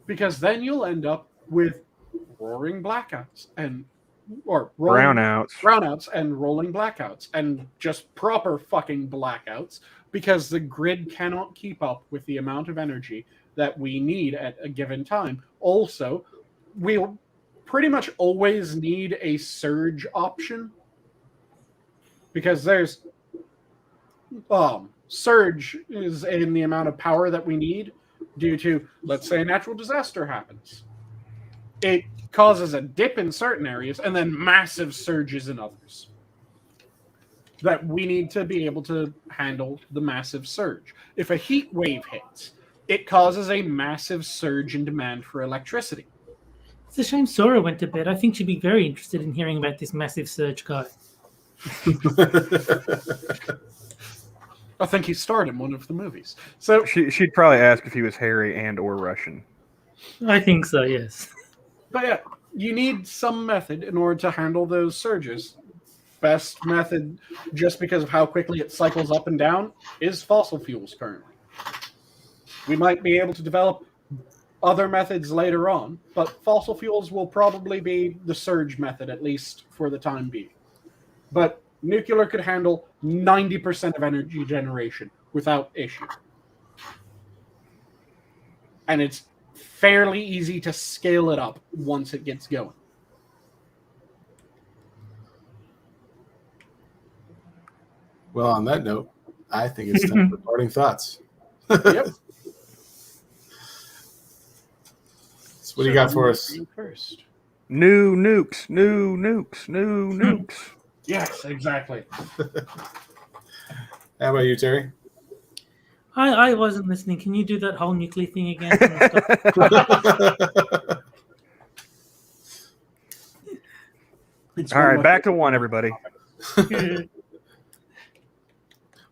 Because then you'll end up with roaring blackouts brownouts and rolling blackouts and just proper fucking blackouts because the grid cannot keep up with the amount of energy that we need at a given time. Also, we'll pretty much always need a surge option because there's surge is in the amount of power that we need due to, let's say, a natural disaster happens. It causes a dip in certain areas and then massive surges in others. That we need to be able to handle the massive surge. If a heat wave hits, it causes a massive surge in demand for electricity.
It's a shame Sora went to bed. I think she'd be very interested in hearing about this massive surge guy.
I think he starred in one of the movies. So
she'd probably ask if he was hairy and or Russian.
I think so, yes.
But yeah, you need some method in order to handle those surges. Best method, just because of how quickly it cycles up and down, is fossil fuels currently. We might be able to develop other methods later on, but fossil fuels will probably be the surge method, at least for the time being. But nuclear could handle 90% of energy generation without issue. and it's fairly easy to scale it up once it gets going.
Well, on that note, I think it's time for parting thoughts.
Yep.
So what do you got for us?
First.
New nukes, new nukes, new nukes.
Yes, exactly.
How about you, Terry?
I wasn't listening. Can you do that whole nuclear thing again?
All right, back to one, everybody.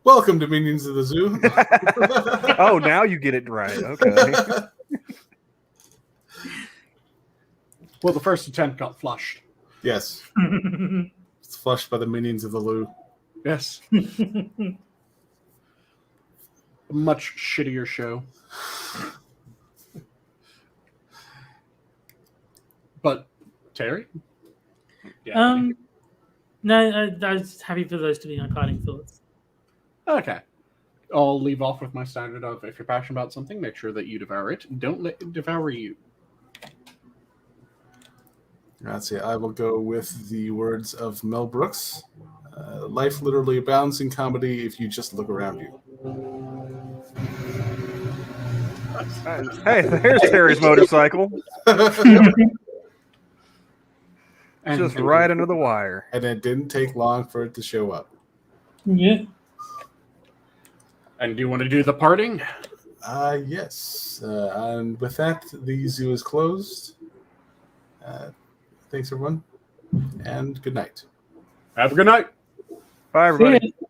Welcome to Minions of the Zoo.
Oh, now you get it right. Okay.
Well, the first attempt got flushed.
Yes. It's flushed by the Minions of the Loo.
Yes. A much shittier show. But, Terry? Yeah.
No, I was happy for those to be my parting thoughts.
Okay. I'll leave off with my standard of if you're passionate about something, make sure that you devour it. Don't let it devour you.
That's it. I will go with the words of Mel Brooks. Life literally abounds in comedy if you just look around you.
Hey, there's Terry's motorcycle.
And
Just right under the wire.
And it didn't take long for it to show up.
Yeah.
And do you want to do the parting?
Yes. And with that, the zoo is closed. Thanks, everyone. And good night.
Have a good night.
Bye, everybody.
See ya.